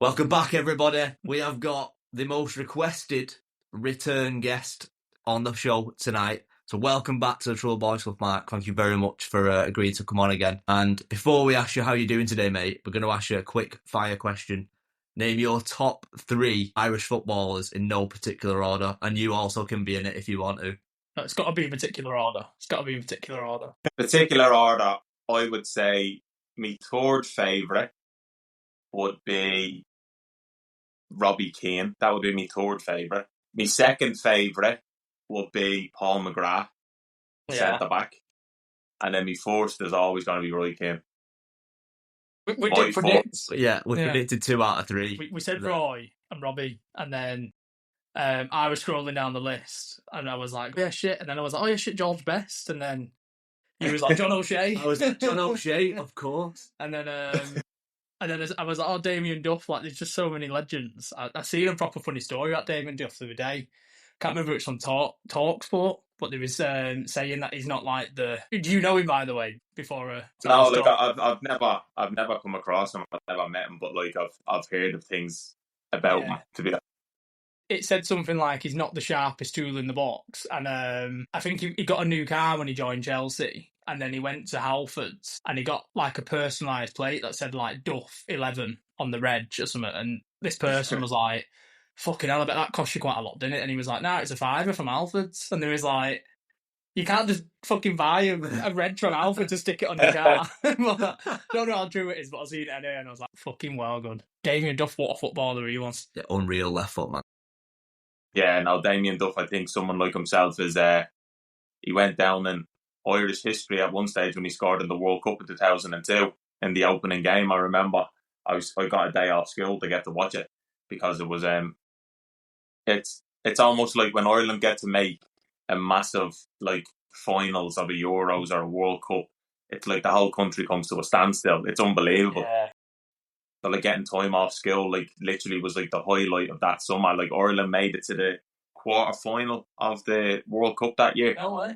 Welcome back, everybody. We have got the most requested return guest on the show tonight. So welcome back to the Trouble Boys Club, Mark. Thank you very much for agreeing to come on again. And before we ask you how you're doing today, mate, we're going to ask you a quick fire question. Name your top 3 Irish footballers in no particular order, and you also can be in it if you want to. No, it's got to be in particular order. Particular order, I would say my third favourite would be Robbie Keane. That would be my third favourite. My second favourite would be Paul McGrath, centre back. And then my first is always going to be Roy Keane. We did predict. We predicted 2 out of 3. We said Roy and Robbie, and then I was scrolling down the list, and I was like, yeah, shit. And then I was like, oh, yeah, shit, George Best. And then he was like, John O'Shea. I was John O'Shea, of course. And then I was like, oh, Damien Duff. Like, there's just so many legends. I seen a proper funny story about Damien Duff the other day. Can't remember it's on Talksport, but they was saying that he's not like the. Do you know him, by the way? Before no, like I've never come across him. I've never met him, but like I've heard of things about him. To be. It said something like he's not the sharpest tool in the box, and I think he got a new car when he joined Chelsea. And then he went to Halfords and he got like a personalised plate that said like Duff 11 on the reg or something. And this person was like, fucking hell, I bet that cost you quite a lot, didn't it? And he was like, nah, it's a £5 from Halfords. And there was like, you can't just fucking buy a reg from Halfords to stick it on your car. Well, I don't know how true it is, but I seen it anyway and I was like, fucking well good. Damien Duff, what a footballer he was. Yeah, unreal left foot, man. Yeah, no, Damien Duff, I think someone like himself is, he went down in Irish history at one stage when he scored in the World Cup in 2002 in the opening game. I remember I got a day off school to get to watch it because it was it's almost like when Ireland get to make a massive like finals of a Euros or a World Cup, it's like the whole country comes to a standstill. It's unbelievable. Yeah. So like getting time off school like literally was like the highlight of that summer. Like Ireland made it to the quarter final of the World Cup that year. No way.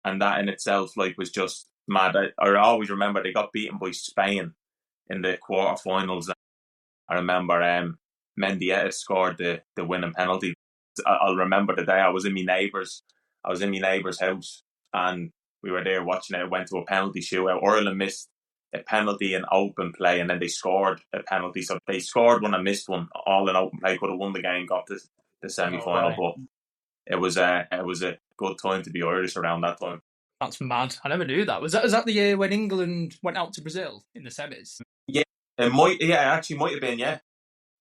And that in itself, like, was just mad. I always remember they got beaten by Spain in the quarterfinals. I remember Mendieta scored the winning penalty. I'll remember the day I was in my neighbour's house, and we were there watching it. It went to a penalty shootout. Ireland missed a penalty in open play, and then they scored a penalty. So they scored one and missed one, all in open play. Could have won the game, got to the semi-final, but it was a good time to be Irish around that time. That's mad. I never knew that. Was that the year when England went out to Brazil in the semis? Yeah, it actually might have been, yeah.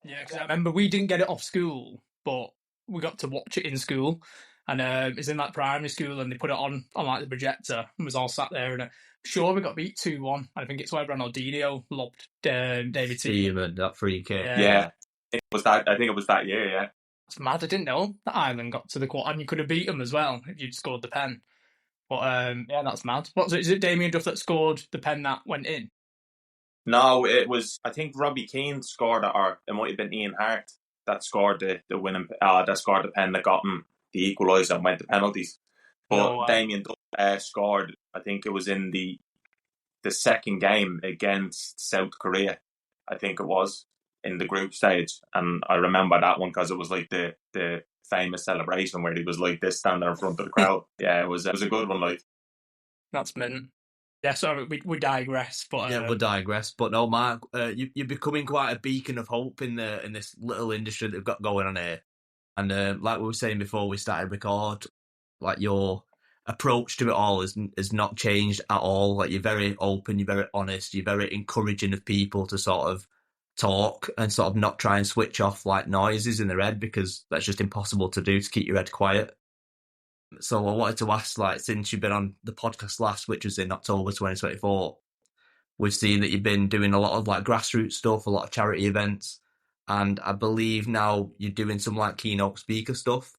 Yeah, because I remember we didn't get it off school, but we got to watch it in school. And it's in like primary school, and they put it on like the projector, and was all sat there. And sure, we got beat 2-1. I think it's where Ronaldinho lobbed David Seaman, that free kick. Yeah. I think it was that year, yeah. It's mad. I didn't know that Ireland got to the quarter, and you could have beat them as well if you'd scored the pen. But yeah, that's mad. Is it Damien Duff that scored the pen that went in? No, it was. I think Robbie Keane scored it, or it might have been Ian Hart that scored the winning. That scored the pen that got him the equaliser and went to penalties. But Damien Duff scored. I think it was in the second game against South Korea. I think it was in the group stage, and I remember that one because it was like the famous celebration where he was like this standing in front of the crowd. Yeah, it was a good one. Like that's mint. Yeah, sorry, we digress, but we digress. But no, Mark, you're becoming quite a beacon of hope in this little industry that we've got going on here. And like we were saying before we started record, like your approach to it all has not changed at all. Like you're very open, you're very honest, you're very encouraging of people to sort of talk and sort of not try and switch off like noises in their head, because that's just impossible to do, to keep your head quiet. So I wanted to ask, like, since you've been on the podcast last, which was in October 2024, we've seen that you've been doing a lot of like grassroots stuff, a lot of charity events, and I believe now you're doing some like keynote speaker stuff.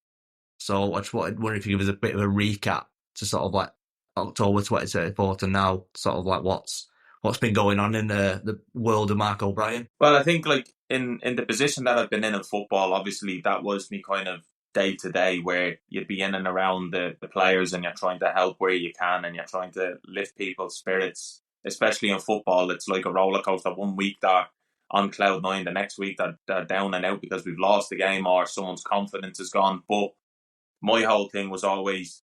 So I just wonder if you give us a bit of a recap to sort of like October 2024 to now, sort of like what's been going on in the world of Mark O'Brien. Well, I think like in the position that I've been in football, obviously that was me kind of day to day, where you'd be in and around the players and you're trying to help where you can and you're trying to lift people's spirits. Especially in football, it's like a roller coaster. 1 week there on cloud nine. The next week they're down and out because we've lost the game or someone's confidence is gone. But my whole thing was always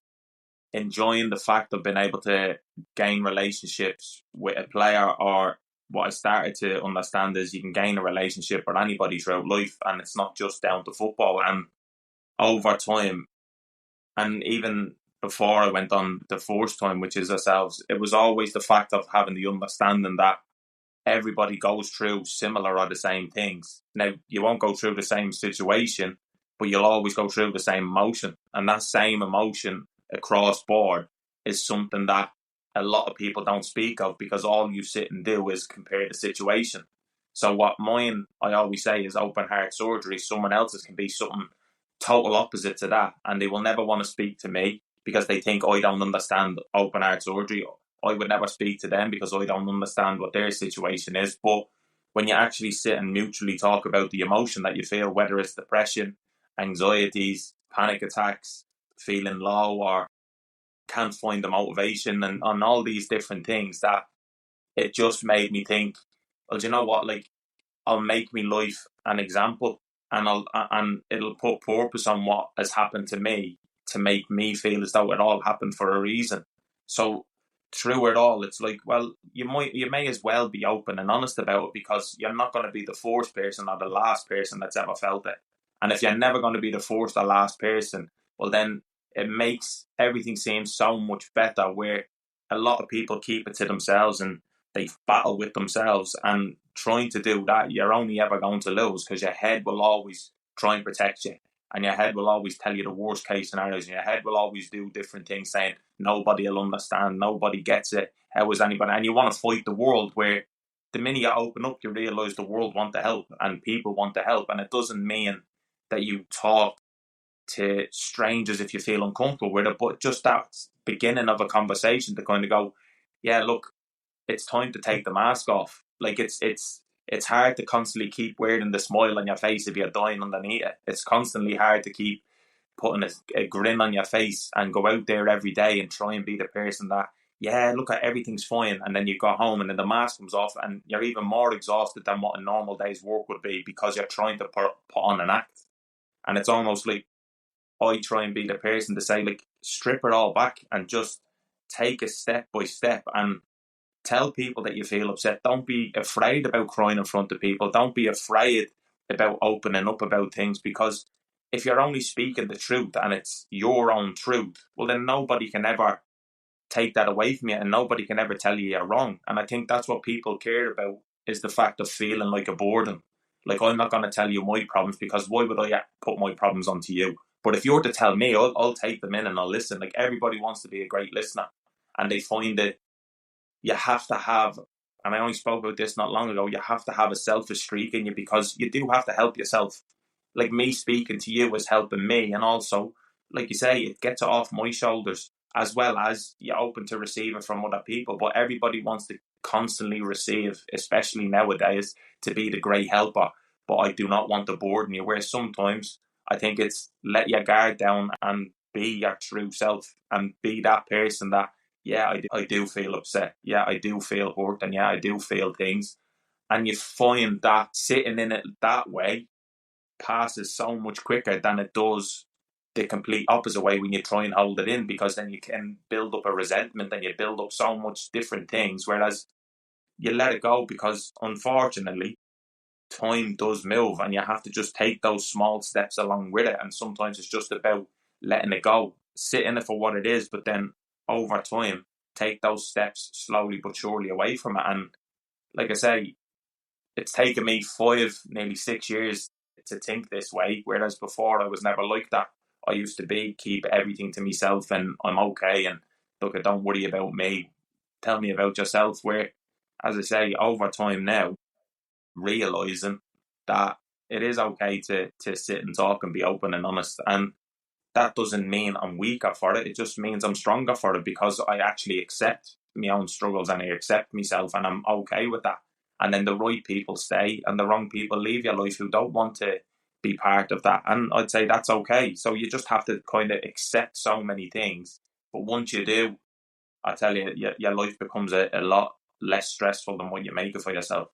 enjoying the fact of being able to gain relationships with a player, or what I started to understand is you can gain a relationship with anybody throughout life, and it's not just down to football. And over time, and even before I went on the first time, which is ourselves, it was always the fact of having the understanding that everybody goes through similar or the same things. Now, you won't go through the same situation, but you'll always go through the same emotion. And that same emotion across board is something that a lot of people don't speak of, because all you sit and do is compare the situation. So what mine, I always say, is open heart surgery. Someone else's can be something total opposite to that, and they will never want to speak to me because they think I don't understand open heart surgery. I would never speak to them because I don't understand what their situation is. But when you actually sit and mutually talk about the emotion that you feel, whether it's depression, anxieties, panic attacks, feeling low, or can't find the motivation, and on all these different things, that it just made me think, well, do you know what? Like, I'll make me life an example, and it'll put purpose on what has happened to me to make me feel as though it all happened for a reason. So through it all, it's like, well, you may as well be open and honest about it, because you're not going to be the first person or the last person that's ever felt it. And if you're never going to be the first or last person, well, then it makes everything seem so much better, where a lot of people keep it to themselves and they battle with themselves. And trying to do that, you're only ever going to lose, because your head will always try and protect you. And your head will always tell you the worst case scenarios. And your head will always do different things, saying, nobody will understand, nobody gets it, how is anybody? And you want to fight the world, where the minute you open up, you realise the world want to help and people want to help. And it doesn't mean that you talk to strangers if you feel uncomfortable with it, but just that beginning of a conversation to kind of go, yeah, look, it's time to take the mask off. Like, it's hard to constantly keep wearing the smile on your face if you're dying underneath it. It's constantly hard to keep putting a grin on your face and go out there every day and try and be the person that, yeah, look, at everything's fine, and then you go home and then the mask comes off and you're even more exhausted than what a normal day's work would be, because you're trying to put on an act. And it's almost like I try and be the person to say, like, strip it all back and just take it step by step and tell people that you feel upset. Don't be afraid about crying in front of people. Don't be afraid about opening up about things, because if you're only speaking the truth and it's your own truth, well, then nobody can ever take that away from you, and nobody can ever tell you you're wrong. And I think that's what people care about, is the fact of feeling like a burden. Like, I'm not going to tell you my problems, because why would I put my problems onto you? But if you're to tell me, I'll take them in and I'll listen. Like, everybody wants to be a great listener, and they find it, you have to have, and I only spoke about this not long ago, you have to have a selfish streak in you, because you do have to help yourself. Like, me speaking to you is helping me, and also, like you say, it gets it off my shoulders, as well as you're open to receiving from other people. But everybody wants to constantly receive, especially nowadays, to be the great helper. But I do not want to burden you, where sometimes I think it's let your guard down and be your true self, and be that person that, yeah, I do feel upset. Yeah, I do feel hurt. And yeah, I do feel things. And you find that sitting in it that way passes so much quicker than it does the complete opposite way when you try and hold it in, because then you can build up a resentment and you build up so much different things. Whereas you let it go, because unfortunately, time does move and you have to just take those small steps along with it. And sometimes it's just about letting it go, sit in it for what it is, but then over time, take those steps slowly but surely away from it. And like I say, it's taken me 5, nearly 6 years to think this way, whereas before I was never like that. I used to keep everything to myself and I'm okay, and look, don't worry about me, tell me about yourself. Where, as I say, over time now, realising that it is okay to sit and talk and be open and honest. And that doesn't mean I'm weaker for it. It just means I'm stronger for it, because I actually accept my own struggles and I accept myself, and I'm okay with that. And then the right people stay and the wrong people leave your life who don't want to be part of that. And I'd say that's okay. So you just have to kind of accept so many things. But once you do, I tell you, your life becomes a lot less stressful than what you make it for yourself.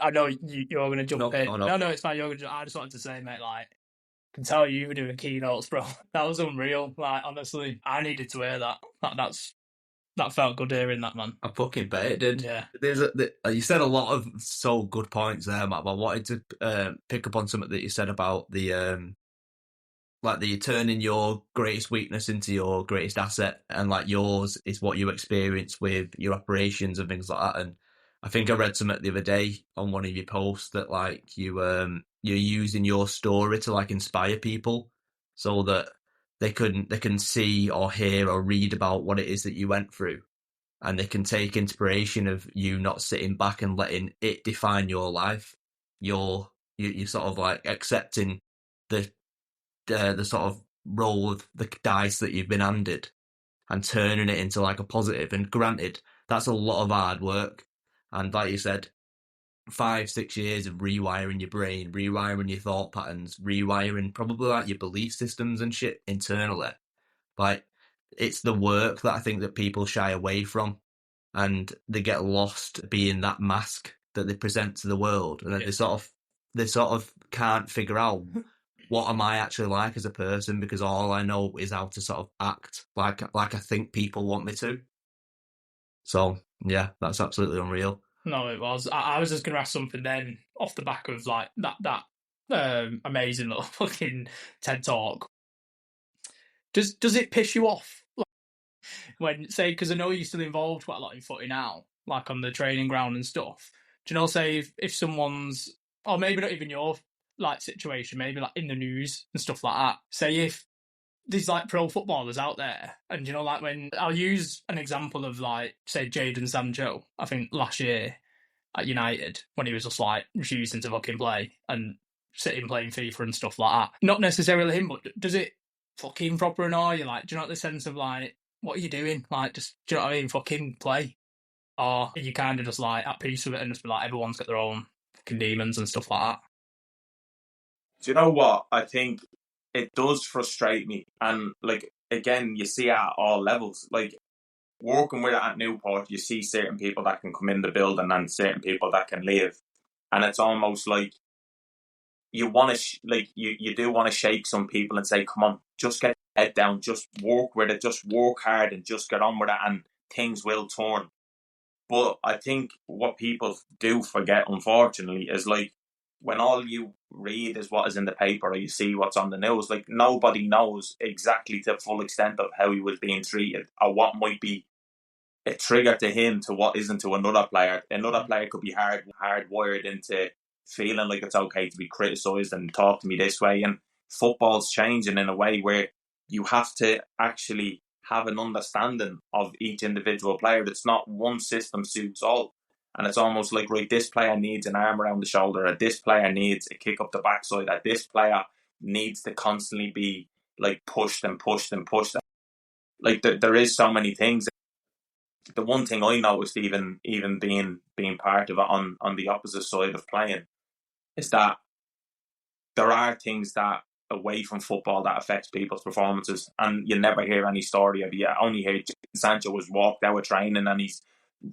I know you're going to jump in. No. No, it's fine. I just wanted to say, mate, like, I can tell you were doing keynotes, bro. That was unreal. Like, honestly, I needed to hear that. That felt good hearing that, man. I fucking bet it did. Yeah. You said a lot of so good points there, Matt, but I wanted to pick up on something that you said about the like the turning your greatest weakness into your greatest asset, and like yours is what you experience with your operations and things like that. And I think I read something the other day on one of your posts that like you're using your story to like inspire people so that they can see or hear or read about what it is that you went through, and they can take inspiration of you not sitting back and letting it define your life. You're sort of like accepting the sort of roll of the dice that you've been handed and turning it into like a positive. And granted, that's a lot of hard work. And like you said, 5-6 years of rewiring your brain, rewiring your thought patterns, rewiring probably like your belief systems and shit internally. Like, it's the work that I think that people shy away from, and they get lost being that mask that they present to the world, and then they sort of can't figure out what am I actually like as a person, because all I know is how to sort of act like I think people want me to. So yeah, that's absolutely unreal. No, it was. I was just going to ask something then off the back of like that amazing little fucking TED talk. Does it piss you off when, say, because I know you're still involved quite a lot in footy now, like on the training ground and stuff. Do you know, say if someone's, or maybe not even your like situation, maybe like in the news and stuff like that. Say if there's like pro footballers out there, and you know, like when I'll use an example of like say Jadon Sancho, I think last year at United when he was just like refusing to fucking play and sitting playing FIFA and stuff like that. Not necessarily him, but does it fucking proper annoy you? Like, do you know the sense of like, what are you doing? Like, just, do you know what I mean? Fucking play. Or are you kind of just like at peace with it and just be like, everyone's got their own fucking demons and stuff like that? Do you know what? I think it does frustrate me. And like, again, you see it at all levels. Like, working with it at Newport, you see certain people that can come in the building and certain people that can leave. And it's almost like you want to, you do want to shake some people and say, come on, just get your head down, just work with it, just work hard and just get on with it and things will turn. But I think what people do forget, unfortunately, is like when all you read is what is in the paper or you see what's on the news, like nobody knows exactly to the full extent of how he was being treated or what might be a trigger to him to what isn't to another player. Another player could be hardwired into feeling like it's okay to be criticised and talk to me this way. And football's changing in a way where you have to actually have an understanding of each individual player. It's not one system suits all. And it's almost like, right, this player needs an arm around the shoulder, or this player needs a kick up the backside, or this player needs to constantly be like pushed and pushed and pushed. Like there is so many things. The one thing I noticed, even being part of it on the opposite side of playing, is that there are things that away from football that affects people's performances, and you never hear any story of it. You only hear Sancho was walked out of training and he's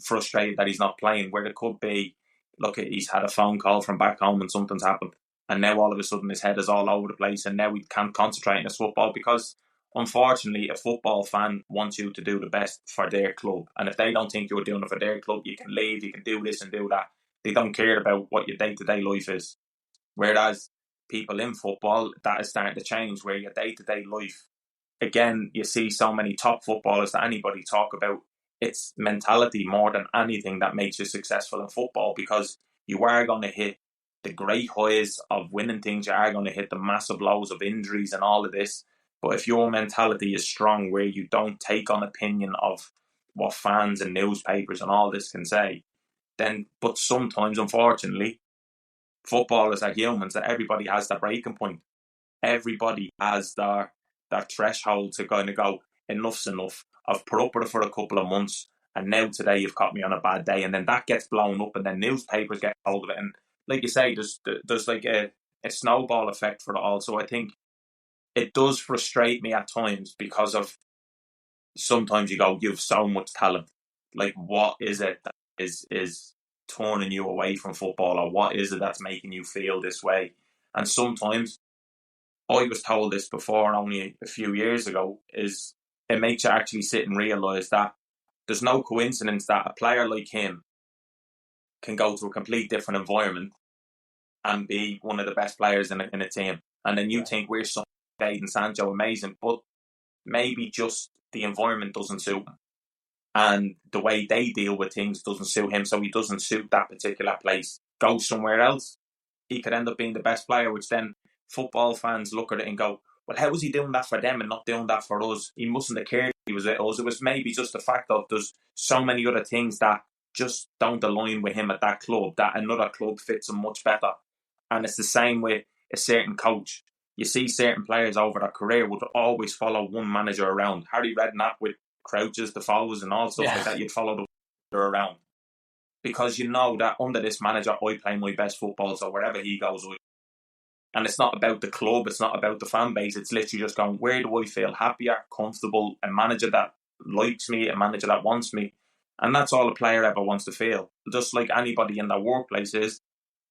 frustrated that he's not playing, where it could be, look, he's had a phone call from back home and something's happened, and now all of a sudden his head is all over the place and now he can't concentrate on his football because unfortunately a football fan wants you to do the best for their club, and if they don't think you're doing it for their club, you can leave, you can do this and do that. They don't care about what your day-to-day life is. Whereas people in football, that is starting to change, where your day-to-day life, again, you see so many top footballers that anybody talk about, it's mentality more than anything that makes you successful in football, because you are going to hit the great highs of winning things, you are going to hit the massive lows of injuries and all of this. But if your mentality is strong, where you don't take on opinion of what fans and newspapers and all this can say, then, but sometimes, unfortunately, footballers are humans, that everybody has their breaking point. Everybody has their threshold to kind of go, enough's enough. I've put up with it for a couple of months, and now today you've caught me on a bad day, and then that gets blown up, and then newspapers get hold of it, and like you say, there's like a snowball effect for it all. So I think it does frustrate me at times, because of sometimes you go, you've so much talent. Like, what is it that is turning you away from football, or what is it that's making you feel this way? And sometimes, I was told this before only a few years ago, is it makes you actually sit and realise that there's no coincidence that a player like him can go to a complete different environment and be one of the best players in a team. And then you think we're so Jadon Sancho amazing, but maybe just the environment doesn't suit him. And the way they deal with things doesn't suit him, so he doesn't suit that particular place. Go somewhere else, he could end up being the best player, which then football fans look at it and go, well, how was he doing that for them and not doing that for us? He mustn't have cared he was at us. It was maybe just the fact of there's so many other things that just don't align with him at that club, that another club fits him much better. And it's the same with a certain coach. You see certain players over their career would always follow one manager around. Harry Redknapp with Crouches, the Defoes and all stuff like that, you'd follow the manager around. Because you know that under this manager, I play my best football, so wherever he goes, and it's not about the club, it's not about the fan base, it's literally just going, where do I feel happier, comfortable, a manager that likes me, a manager that wants me. And that's all a player ever wants to feel. Just like anybody in their workplace is,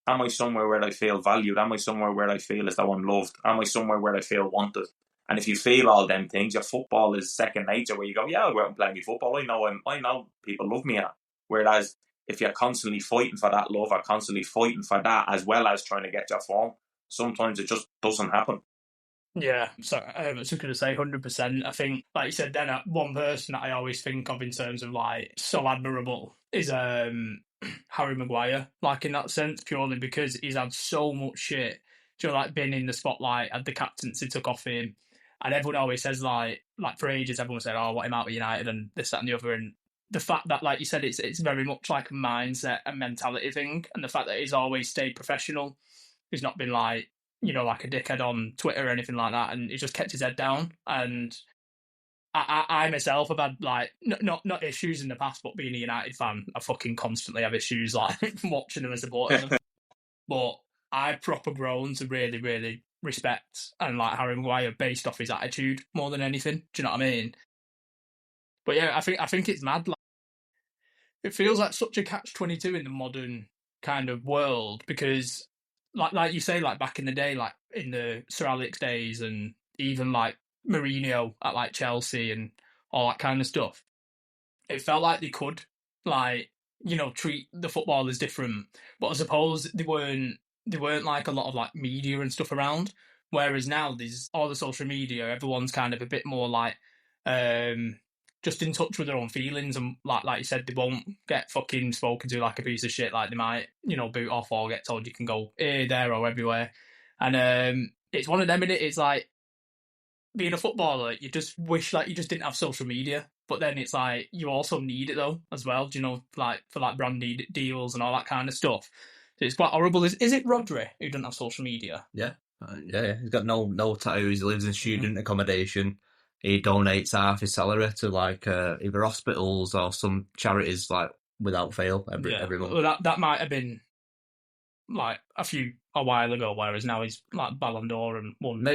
am I somewhere where I feel valued? Am I somewhere where I feel as though I'm loved? Am I somewhere where I feel wanted? And if you feel all them things, your football is second nature, where you go, yeah, I'll go out and play me football. I know people love me at. Whereas if you're constantly fighting for that love or constantly fighting for that as well as trying to get your form, sometimes it just doesn't happen. Yeah, so I was just going to say 100%. I think, like you said, then one person that I always think of in terms of like so admirable is Harry Maguire, like in that sense, purely because he's had so much shit, like been in the spotlight, had the captaincy took off him, and everyone always says like for ages, everyone said, oh, what him out with United and this, that, and the other, and the fact that, like you said, it's very much like a mindset and mentality thing, and the fact that he's always stayed professional, he's not been like, like a dickhead on Twitter or anything like that, and he just kept his head down. And I myself have had like not issues in the past, but being a United fan, I fucking constantly have issues like watching them and supporting them. But I proper grown to really, really respect and like Harry Maguire based off his attitude more than anything. Do you know what I mean? But yeah, I think it's mad. Like, it feels like such a catch-22 in the modern kind of world, because like you say, like back in the day, like in the Sir Alex days, and even like Mourinho at like Chelsea and all that kind of stuff, it felt like they could like, treat the footballers different. But I suppose they weren't like a lot of like media and stuff around. Whereas now there's all the social media, everyone's kind of a bit more like just in touch with their own feelings, and like you said, they won't get fucking spoken to like a piece of shit. Like they might, boot off or get told you can go here, there, or everywhere. And it's one of them, innit? It's like being a footballer, you just wish like you just didn't have social media. But then it's like you also need it though as well. Like for like brand deals and all that kind of stuff. So it's quite horrible. Is it Rodri who doesn't have social media? Yeah. He's got no tattoos. He lives in student accommodation. He donates half his salary to like either hospitals or some charities, like without fail every month. Well, that might have been like a while ago, whereas now he's like Ballon d'Or and won.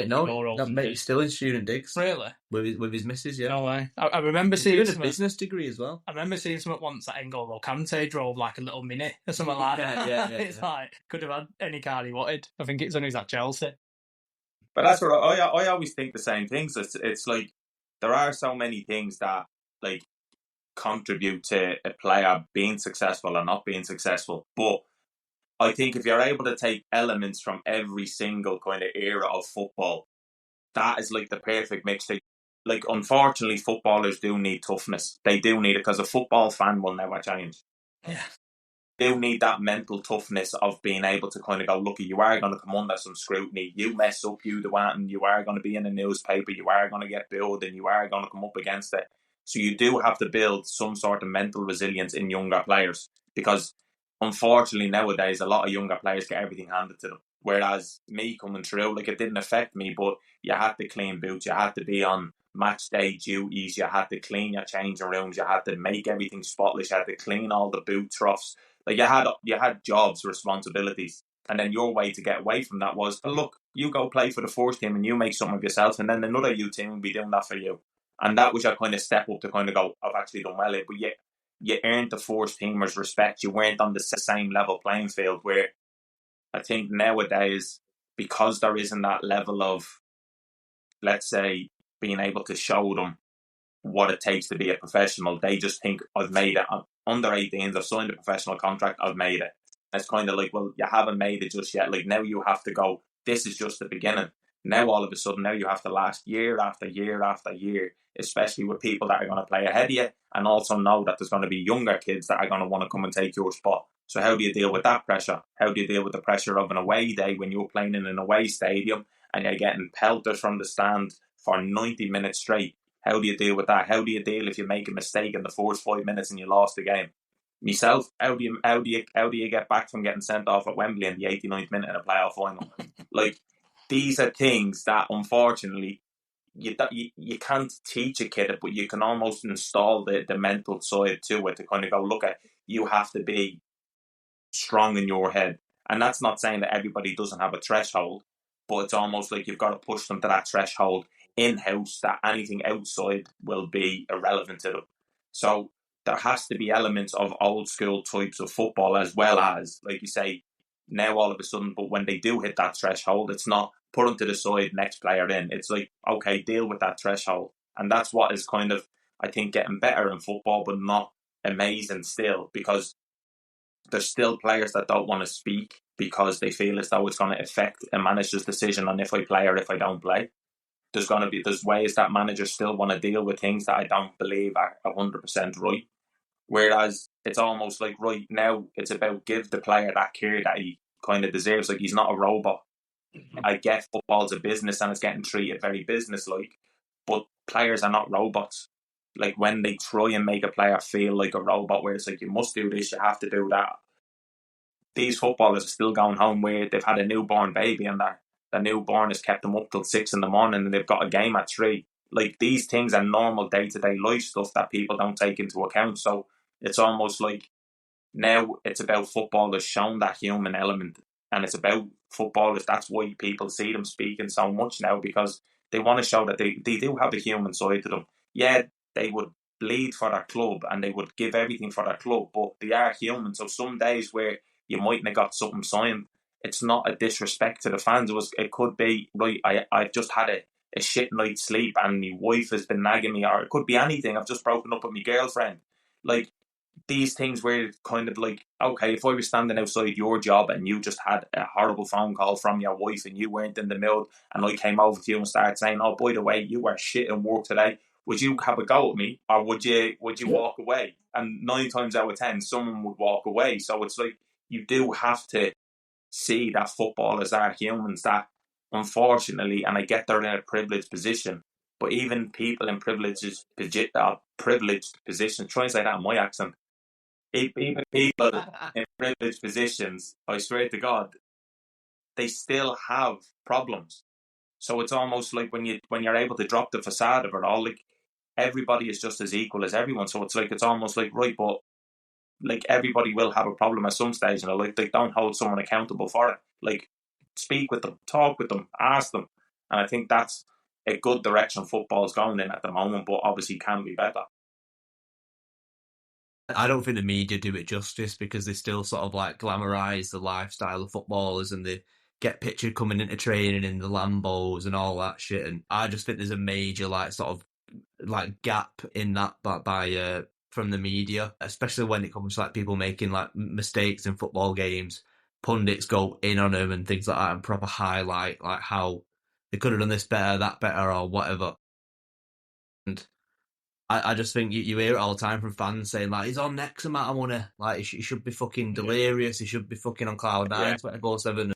He's still in student digs. Really? With his missus, yeah. No way. I remember seeing a business degree as well. I remember seeing something once that N'Golo Kante drove like a little Mini or something like that. Yeah. It's like could have had any car he wanted. I think it's only at Chelsea. But that's what I always think the same things. It's like there are so many things that like contribute to a player being successful or not being successful. But I think if you're able to take elements from every single kind of era of football, that is like the perfect mixture. Like, unfortunately, footballers do need toughness. They do need it, because a football fan will never change. Yeah. They do need that mental toughness of being able to kind of go, look, you are going to come under some scrutiny. You mess up, you do that, and you are going to be in a newspaper. You are going to get billed, and you are going to come up against it. So you do have to build some sort of mental resilience in younger players, because unfortunately nowadays a lot of younger players get everything handed to them. Whereas me coming through, like, it didn't affect me, but you had to clean boots, you had to be on match day duties, you had to clean your changing rooms, you had to make everything spotless, you had to clean all the boot troughs. Like, you had jobs, responsibilities, and then your way to get away from that was, look, you go play for the first team and you make something of yourself, and then another youth team will be doing that for you. And that was your kind of step up to kind of go, I've actually done well here. But yeah, you earned the first teamers' respect. You weren't on the same level playing field. Where I think nowadays, because there isn't that level of, let's say, being able to show them what it takes to be a professional, they just think, I've made it. I'm under 18s, I've signed a professional contract, I've made it. It's kind of like, well, you haven't made it just yet. Like, now you have to go, this is just the beginning. Now all of a sudden, now you have to last year after year after year, especially with people that are going to play ahead of you, and also know that there's going to be younger kids that are going to want to come and take your spot. So how do you deal with that pressure? How do you deal with the pressure of an away day when you're playing in an away stadium and you're getting pelted from the stand for 90 minutes straight? How do you deal with that? How do you deal if you make a mistake in the first 5 minutes and you lost the game? Myself, how do you get back from getting sent off at Wembley in the 89th minute in a playoff final? Like, these are things that unfortunately you can't teach a kid it, but you can almost install the mental side to it to kind of go, look at, you have to be strong in your head. And that's not saying that everybody doesn't have a threshold, but it's almost like you've got to push them to that threshold in-house, that anything outside will be irrelevant to them. So there has to be elements of old school types of football, as well as, like you say, now all of a sudden, but when they do hit that threshold, it's not put them to the side, next player in. It's like, okay, deal with that threshold. And that's what is kind of, I think, getting better in football, but not amazing still, because there's still players that don't want to speak because they feel as though it's going to affect a manager's decision on if I play or if I don't play. There's ways that managers still want to deal with things that I don't believe are 100% right. Whereas it's almost like, right now, it's about give the player that care that he kind of deserves. Like, he's not a robot. I get football's a business and it's getting treated very business-like, but players are not robots. Like, when they try and make a player feel like a robot, where it's like, you must do this, you have to do that. These footballers are still going home where they've had a newborn baby and the newborn has kept them up till 6 a.m. and they've got a game at 3. Like, these things are normal day-to-day life stuff that people don't take into account. So it's almost like now it's about footballers showing that human element, and it's about footballers. That's why people see them speaking so much now, because they want to show that they do have a human side to them. Yeah, they would bleed for their club and they would give everything for their club, but they are human. So some days where you mightn't have got something signed, it's not a disrespect to the fans. It could be, right, I've just had a shit night's sleep and my wife has been nagging me, or it could be anything. I've just broken up with my girlfriend. Like, these things where kind of like, okay, if I was standing outside your job and you just had a horrible phone call from your wife and you weren't in the mood, and I came over to you and started saying, oh, by the way, you were shit in work today, would you have a go at me, or would you walk away? And 9 times out of 10, someone would walk away. So it's like, you do have to see that footballers are humans that, unfortunately, and I get they're in a privileged position, but even people in privileged positions, try and say that in my accent, even people in privileged positions, I swear to God, they still have problems. So it's almost like when you're able to drop the facade of it all, like, everybody is just as equal as everyone. So it's like, it's almost like, right, but like, everybody will have a problem at some stage, and like, they don't hold someone accountable for it. Like, speak with them, talk with them, ask them. And I think that's a good direction football's going in at the moment, but obviously can be better. I don't think the media do it justice, because they still sort of like glamorise the lifestyle of footballers, and they get pictured coming into training in the Lambos and all that shit. And I just think there's a major like sort of like gap in that by from the media, especially when it comes to like people making like mistakes in football games. Pundits go in on them and things like that, and proper highlight like how they could have done this better, that better, or whatever. And I just think you hear it all the time from fans saying, like, he's on X amount of money. Like, he should be fucking delirious. He should be fucking on cloud 9, 24/7.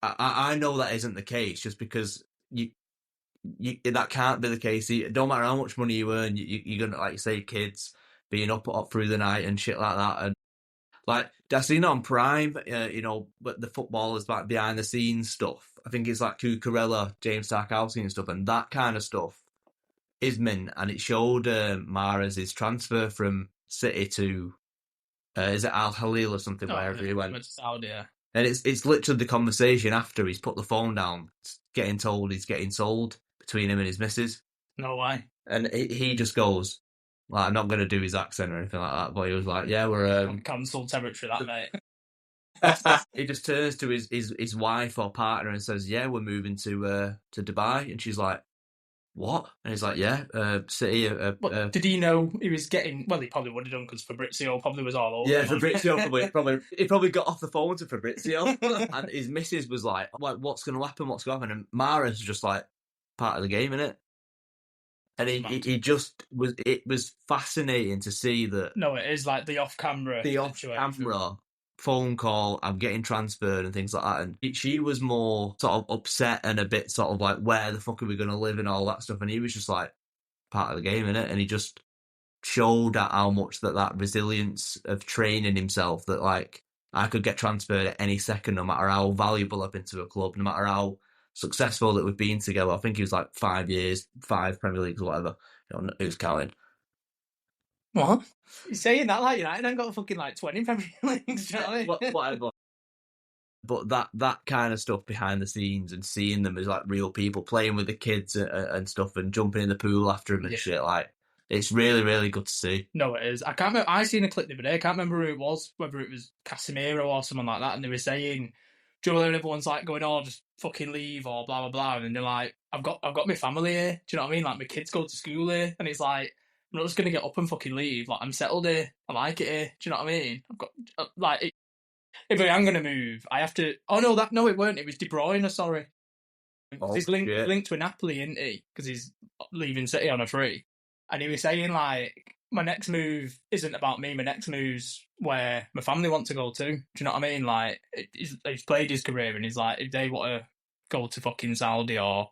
I know that isn't the case, just because you that can't be the case. It don't matter how much money you earn, you're going to, like you say, kids being up through the night and shit like that. And, like, I've seen it on Prime, but the footballers, like, behind the scenes stuff. I think it's like Cucurella, James Tarkowski and stuff, and that kind of stuff is mint, and it showed Mahrez' transfer from City to is it Al Hilal or something, wherever he went. To Saudi, yeah. And it's literally the conversation after he's put the phone down, getting told he's getting sold, between him and his missus. No way. And he just goes, Like, I'm not going to do his accent or anything like that, but he was like, yeah, we're... Cancelled territory, that, mate. He just turns to his wife or partner and says, yeah, we're moving to Dubai. And she's like, what? And he's like, yeah, city. Did he know he was getting? Well, he probably would have done because Fabrizio probably was all over. Yeah, Fabrizio he probably got off the phone to Fabrizio, and his missus was like, what's going to happen? What's going to happen? And Mara's just like, part of the game, innit? And he just was. It was fascinating to see that. No, it is like the off-camera phone call, I'm getting transferred and things like that. And she was more sort of upset and a bit sort of like, where the fuck are we going to live and all that stuff. And he was just like, part of the game, innit? And he just showed at how much that resilience of training himself, that like, I could get transferred at any second, no matter how valuable I've been to a club, no matter how successful that we've been together. I think he was like 5 years, 5 Premier Leagues or whatever. Who's counting? What? You're saying that like United ain't got fucking like 20 Premier Leagues, do you know what I mean? Whatever. But that kind of stuff behind the scenes and seeing them as like real people playing with the kids and stuff and jumping in the pool after them and shit, like, it's really, really good to see. No, it is. I can't remember. I seen a clip the other day. I can't remember who it was, whether it was Casemiro or someone like that. And they were saying, do you know when everyone's like going, oh, just fucking leave or blah, blah, blah. And they're like, I've got my family here. Do you know what I mean? Like, my kids go to school here. And it's like, I'm not just going to get up and fucking leave. Like, I'm settled here. I like it here. Do you know what I mean? I've got, like, if I am going to move, I have to... Oh, no, it weren't. It was De Bruyne, sorry. He's linked to Napoli, isn't he? Because he's leaving City on a free. And he was saying, like, my next move isn't about me. My next move's where my family want to go to. Do you know what I mean? Like, he's played his career and he's like, if they want to go to fucking Saudi or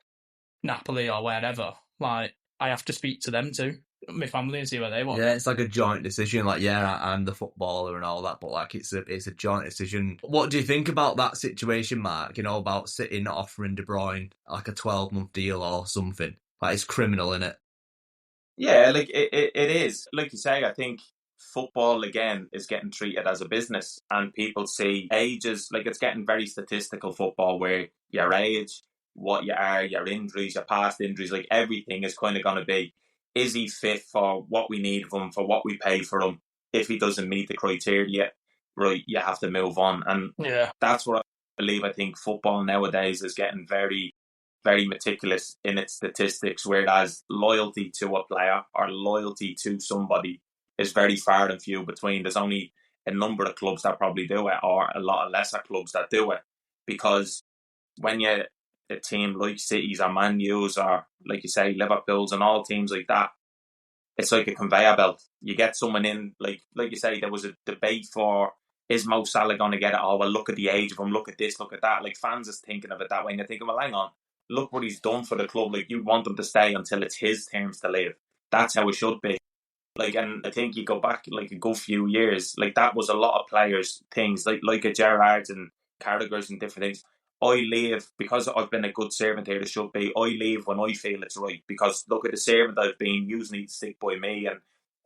Napoli or wherever, like, I have to speak to them too. My family and see where they want. Yeah, it's like a joint decision. Like, yeah, I'm the footballer and all that, but like, it's a joint decision. What do you think about that situation, Mark? About City not offering De Bruyne like a 12-month deal or something? Like, it's criminal, innit? Yeah, like it is. Like you say, I think football again is getting treated as a business, and people see ages, like it's getting very statistical football, where your age, what you are, your injuries, your past injuries, like everything is kind of going to be, is he fit for what we need of him, for what we pay for him? If he doesn't meet the criteria, right, you have to move on. And that's what I believe. I think football nowadays is getting very, very meticulous in its statistics, whereas loyalty to a player or loyalty to somebody is very far and few between. There's only a number of clubs that probably do it, or a lot of lesser clubs that do it, because when you're a team like Cities or Man U's, or like you say, Liverpool's and all teams like that, it's like a conveyor belt. You get someone in, like you say, there was a debate for, is Mo Salah going to get it? Oh, well, look at the age of him, look at this, look at that. Like, fans is thinking of it that way, and you're thinking, well, hang on, look what he's done for the club. Like, you want him to stay until it's his terms to leave. That's how it should be. Like, and I think you go back like a good few years, like that was a lot of players' things, like a Gerrard and Carragher's and different things. I leave because I've been a good servant here. It should be, I leave when I feel it's right, because look at the servant I've been. You need to stick by me, and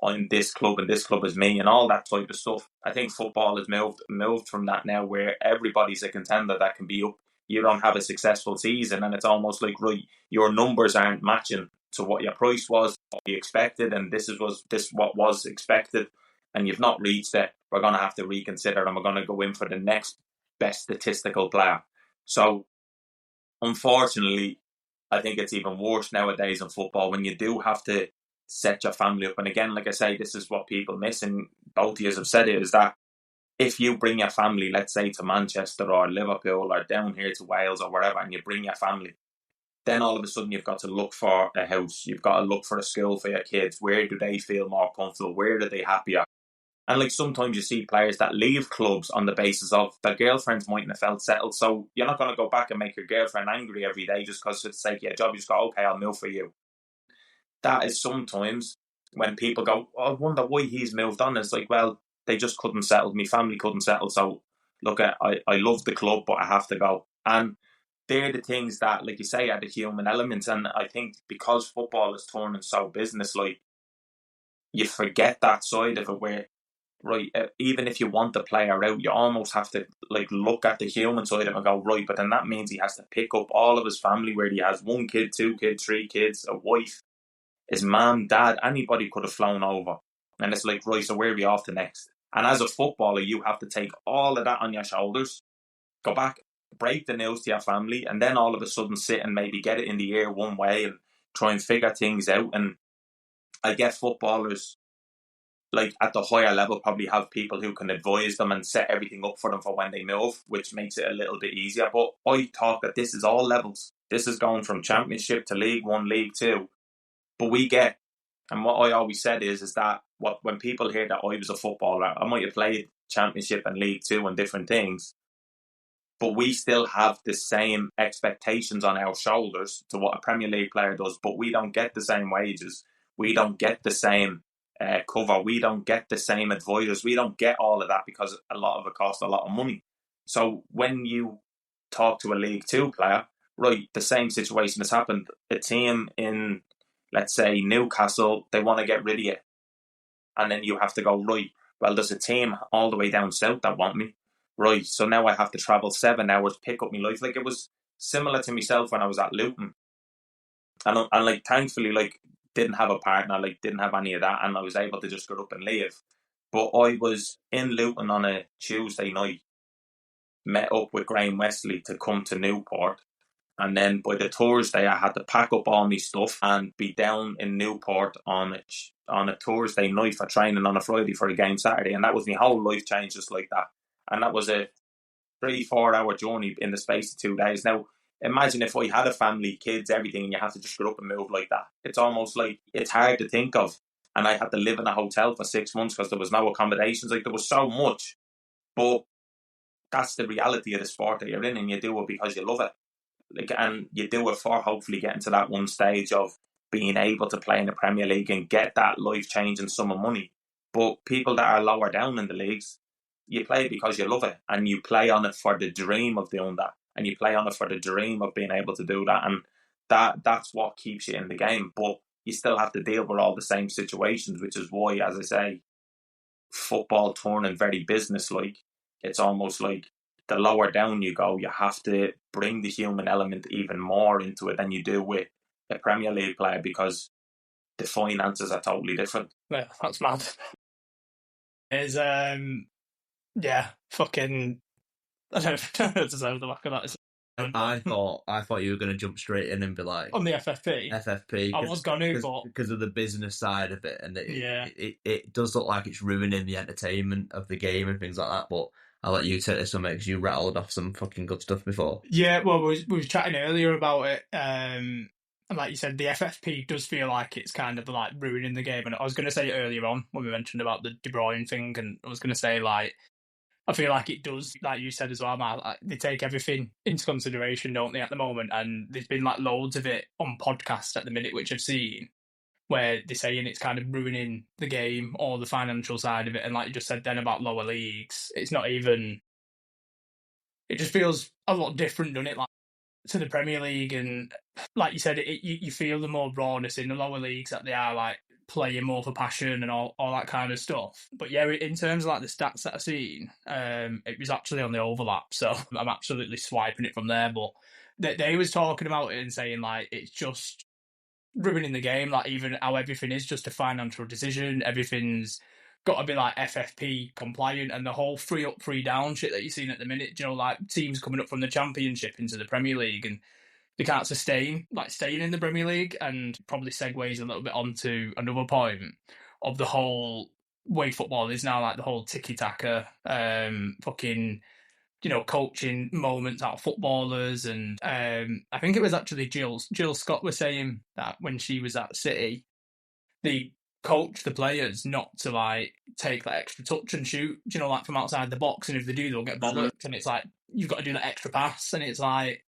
I'm this club and this club is me, and all that type of stuff. I think football has moved from that now, where everybody's a contender that can be up. You don't have a successful season, and it's almost like, right, your numbers aren't matching to what your price was, what you expected, and this what was expected, and you've not reached it. We're going to have to reconsider, and we're going to go in for the next best statistical player. So, unfortunately, I think it's even worse nowadays in football when you do have to set your family up. And again, like I say, this is what people miss, and both of you have said it, is that if you bring your family, let's say, to Manchester or Liverpool or down here to Wales or wherever, and you bring your family, then all of a sudden you've got to look for a house, you've got to look for a school for your kids. Where do they feel more comfortable? Where are they happier? And like, sometimes you see players that leave clubs on the basis of their girlfriends mightn't have felt settled. So you're not going to go back and make your girlfriend angry every day just because for the sake of your job. You just go, okay, I'll move for you. That is sometimes when people go, oh, I wonder why he's moved on. It's like, well, they just couldn't settle. My family couldn't settle. So look, I love the club, but I have to go. And they're the things that, like you say, are the human elements. And I think because football is turning so business-like, you forget that side of it, where, right, even if you want the player out, you almost have to like look at the human side of it and go, right, but then that means he has to pick up all of his family, where he has 1 kid, 2 kids, 3 kids, a wife. his mum, dad, anybody could have flown over. And it's like, right, so where are we off to next? And as a footballer, you have to take all of that on your shoulders, go back, break the news to your family, and then all of a sudden sit and maybe get it in the air one way and try and figure things out. And I guess footballers, like at the higher level, probably have people who can advise them and set everything up for them for when they move, which makes it a little bit easier. But I talk that this is all levels. This is going from Championship to League One, League Two. But we get, and what I always said is that when people hear that I was a footballer, I might have played Championship and League Two and different things, but we still have the same expectations on our shoulders to what a Premier League player does, but we don't get the same wages. We don't get the same cover. We don't get the same advisors. We don't get all of that because a lot of it costs a lot of money. So when you talk to a League Two player, right, the same situation has happened. A team in, let's say, Newcastle, they want to get rid of you. And then you have to go, right, well, there's a team all the way down south that want me. Right, so now I have to travel 7 hours, pick up my life. Like, it was similar to myself when I was at Luton. And like, thankfully, like, didn't have a partner, like, didn't have any of that. And I was able to just get up and leave. But I was in Luton on a Tuesday night, met up with Graham Wesley to come to Newport. And then by the Thursday, I had to pack up all my stuff and be down in Newport on a Thursday night for training on a Friday for a game Saturday. And that was my whole life changed just like that. And that was a 3-4 hour journey in the space of 2 days. Now, imagine if I had a family, kids, everything, and you have to just get up and move like that. It's almost like, it's hard to think of. And I had to live in a hotel for 6 months because there was no accommodations. Like, there was so much. But that's the reality of the sport that you're in, and you do it because you love it. Like, and you do it for hopefully getting to that one stage of being able to play in the Premier League and get that life-changing sum of money. But people that are lower down in the leagues, you play it because you love it, and you play on it for the dream of doing that, and you play on it for the dream of being able to do that, and that's what keeps you in the game. But you still have to deal with all the same situations, which is why, as I say, football turning very business-like. It's almost like the lower down you go, you have to bring the human element even more into it than you do with a Premier League player, because the finances are totally different. Yeah, that's mad. Is yeah, fucking, I don't know what to say off the back of that. I thought you were going to jump straight in and be like, on the FFP. FFP. I was going to, but because of the business side of it, and Yeah. it does look like it's ruining the entertainment of the game and things like that. But I'll let you take this one because you rattled off some fucking good stuff before. Yeah, well, we were chatting earlier about it. And like you said, the FFP does feel like it's kind of like ruining the game. And I was going to say earlier on when we mentioned about the De Bruyne thing, and I was going to say, like, I feel like it does, like you said as well, Matt, like, they take everything into consideration, don't they, at the moment? And there's been like loads of it on podcasts at the minute, which I've seen, where they're saying it's kind of ruining the game or the financial side of it. And like you just said then about lower leagues, it's not even, it just feels a lot different, doesn't it? Like, to the Premier League, and like you said, you feel the more rawness in the lower leagues, that they are like playing more for passion and all that kind of stuff. But yeah, in terms of like the stats that I've seen, it was actually on the overlap, so I'm absolutely swiping it from there. But they was talking about it and saying like it's just ruining the game, like even how everything is just a financial decision, everything's got to be like FFP compliant, and the whole 3 up 3 down shit that you're seeing at the minute, you know, like teams coming up from the Championship into the Premier League and they can't sustain like staying in the Premier League. And probably segues a little bit onto another point of the whole way football is now, like the whole tiki-taka fucking, you know, coaching moments out of footballers. And I think it was actually Jill Scott was saying that when she was at City, they coach the players not to like take that extra touch and shoot, you know, like from outside the box, and if they do, they'll get bollocked. And it's like, you've got to do that extra pass, and it's like,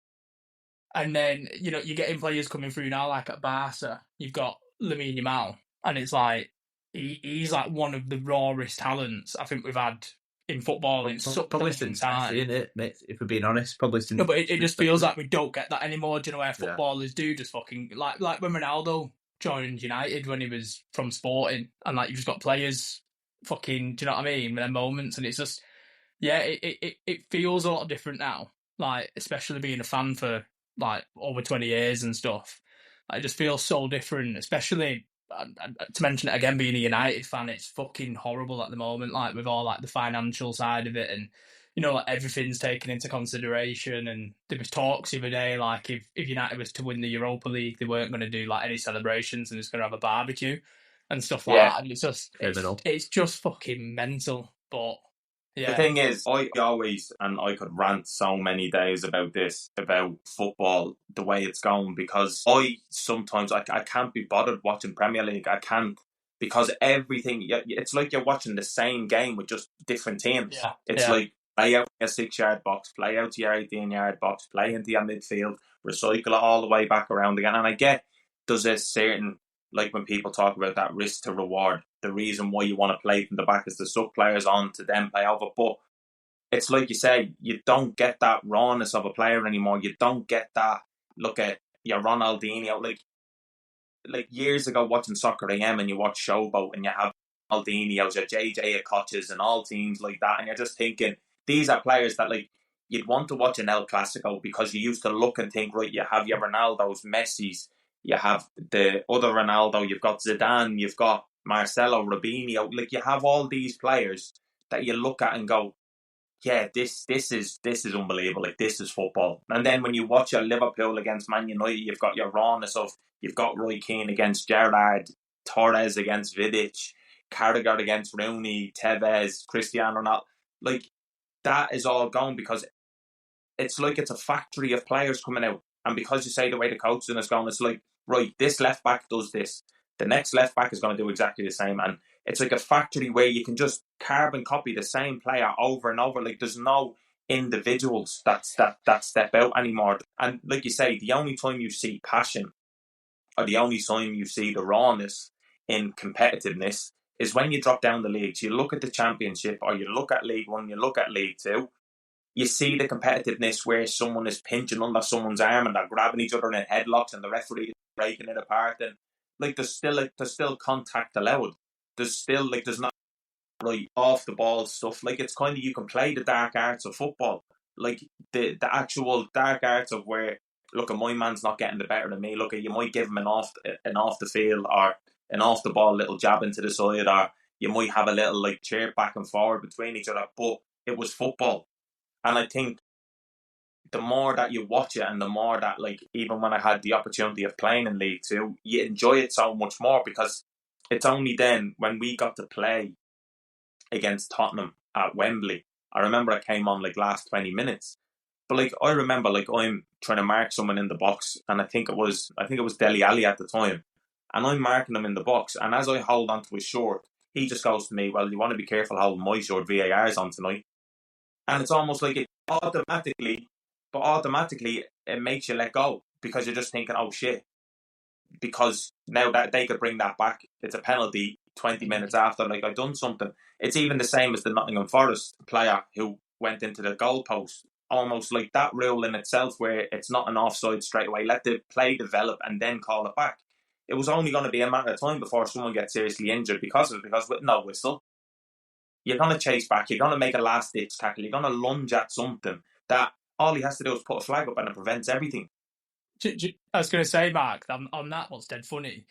and then, you know, you're getting players coming through now, like at Barca, you've got Lamine Yamal, and it's like, he's like one of the rawest talents I think we've had in football in such a long time. Isn't it, mate? If we're being honest, probably since. No, but it just feels like we don't get that anymore. Do you know, where footballers do just fucking like when Ronaldo joined United when he was from Sporting, and like you've just got players fucking, do you know what I mean, with their moments, and it's just, yeah, it feels a lot different now. Like, especially being a fan for like over 20 years and stuff, like, it just feels so different, especially to mention it again, being a United fan, it's fucking horrible at the moment, like with all like the financial side of it, and like everything's taken into consideration. And there was talks the other day, like if United was to win the Europa League, they weren't going to do like any celebrations and just going to have a barbecue and stuff like that. And it's just fucking mental. But yeah. The thing is, I could rant so many days about this, about football, the way it's going, because I can't be bothered watching Premier League. I can't, because everything, it's like you're watching the same game with just different teams. Yeah. It's like, play out your 6-yard box, play out to your 18-yard box, play into your midfield, recycle it all the way back around again. And I get there's a certain, like when people talk about that risk to reward, the reason why you want to play from the back is to suck players on to then play over. But it's like you say, you don't get that rawness of a player anymore. You don't get that, look at your Ronaldinho. Like years ago watching Soccer AM and you watch Showboat and you have Ronaldinho's, your JJ Okochas and all teams like that. And you're just thinking, these are players that like you'd want to watch an El Clasico, because you used to look and think, right, you have your Ronaldos, Messi's, you have the other Ronaldo, you've got Zidane, you've got Marcelo, Robinho. Like you have all these players that you look at and go, yeah, this is unbelievable. Like this is football. And then when you watch your Liverpool against Man United, you've got your rawness of, you've got Roy Keane against Gerrard, Torres against Vidic, Carragher against Rooney, Tevez, Cristiano Ronaldo. Like that is all gone, because it's like it's a factory of players coming out. And because you say the way the coaching is going, it's like, right, this left back does this, the next left back is going to do exactly the same. And it's like a factory where you can just carbon copy the same player over and over. Like there's no individuals that step out anymore. And like you say, the only time you see passion, or the only time you see the rawness in competitiveness, is when you drop down the leagues. You look at the Championship, or you look at League One, you look at League Two, you see the competitiveness where someone is pinching under someone's arm and they're grabbing each other in headlocks and the referee is breaking it apart. And like there's still contact allowed. There's not right off the ball stuff. Like it's kind of, you can play the dark arts of football, like the actual dark arts of where, look, my man's not getting the better than me. Look, you might give him an off the field or an off the ball little jab into the side, or you might have a little like chirp back and forward between each other. But it was football. And I think the more that you watch it, and the more that, like, even when I had the opportunity of playing in League Two, you enjoy it so much more, because it's only then when we got to play against Tottenham at Wembley. I remember I came on like last 20 minutes. But like I remember, like I'm trying to mark someone in the box, and I think it was Dele Alli at the time. And I'm marking him in the box, and as I hold onto his shirt, he just goes to me, well, you want to be careful holding my shirt, VAR's on tonight. And it's almost like it automatically it makes you let go, because you're just thinking, oh shit, because now that they could bring that back, it's a penalty 20 minutes after like I've done something. It's even the same as the Nottingham Forest player who went into the goalpost. Almost like that rule in itself, where it's not an offside straight away, let the play develop and then call it back. It was only going to be a matter of time before someone gets seriously injured because with no whistle, you're going to chase back, you're going to make a last-ditch tackle, you're going to lunge at something that all he has to do is put a flag up and it prevents everything. I was going to say, Mark, on that, what's dead funny,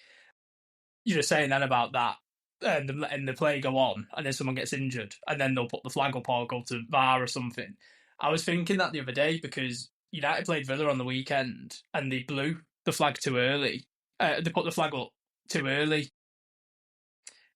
you're just saying then about that, and the play go on, and then someone gets injured, and then they'll put the flag up or go to VAR or something. I was thinking that the other day, because United played Villa on the weekend, and they blew the flag too early. They put the flag up too early,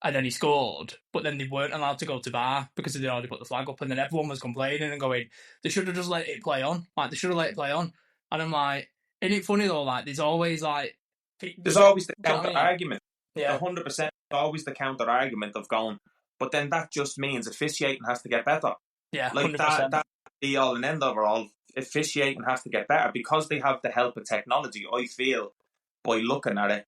and then he scored, but then they weren't allowed to go to VAR because they'd already put the flag up, and then everyone was complaining and going, they should have just let it play on. Like, they should have let it play on. And I'm like, isn't it funny though? Like, there's always like... There's always the counter-argument. Yeah. 100% always the counter-argument of going, but then that just means officiating has to get better. Yeah, like 100%. That be all and end overall. Officiating has to get better because they have the help of technology. I feel, by looking at it,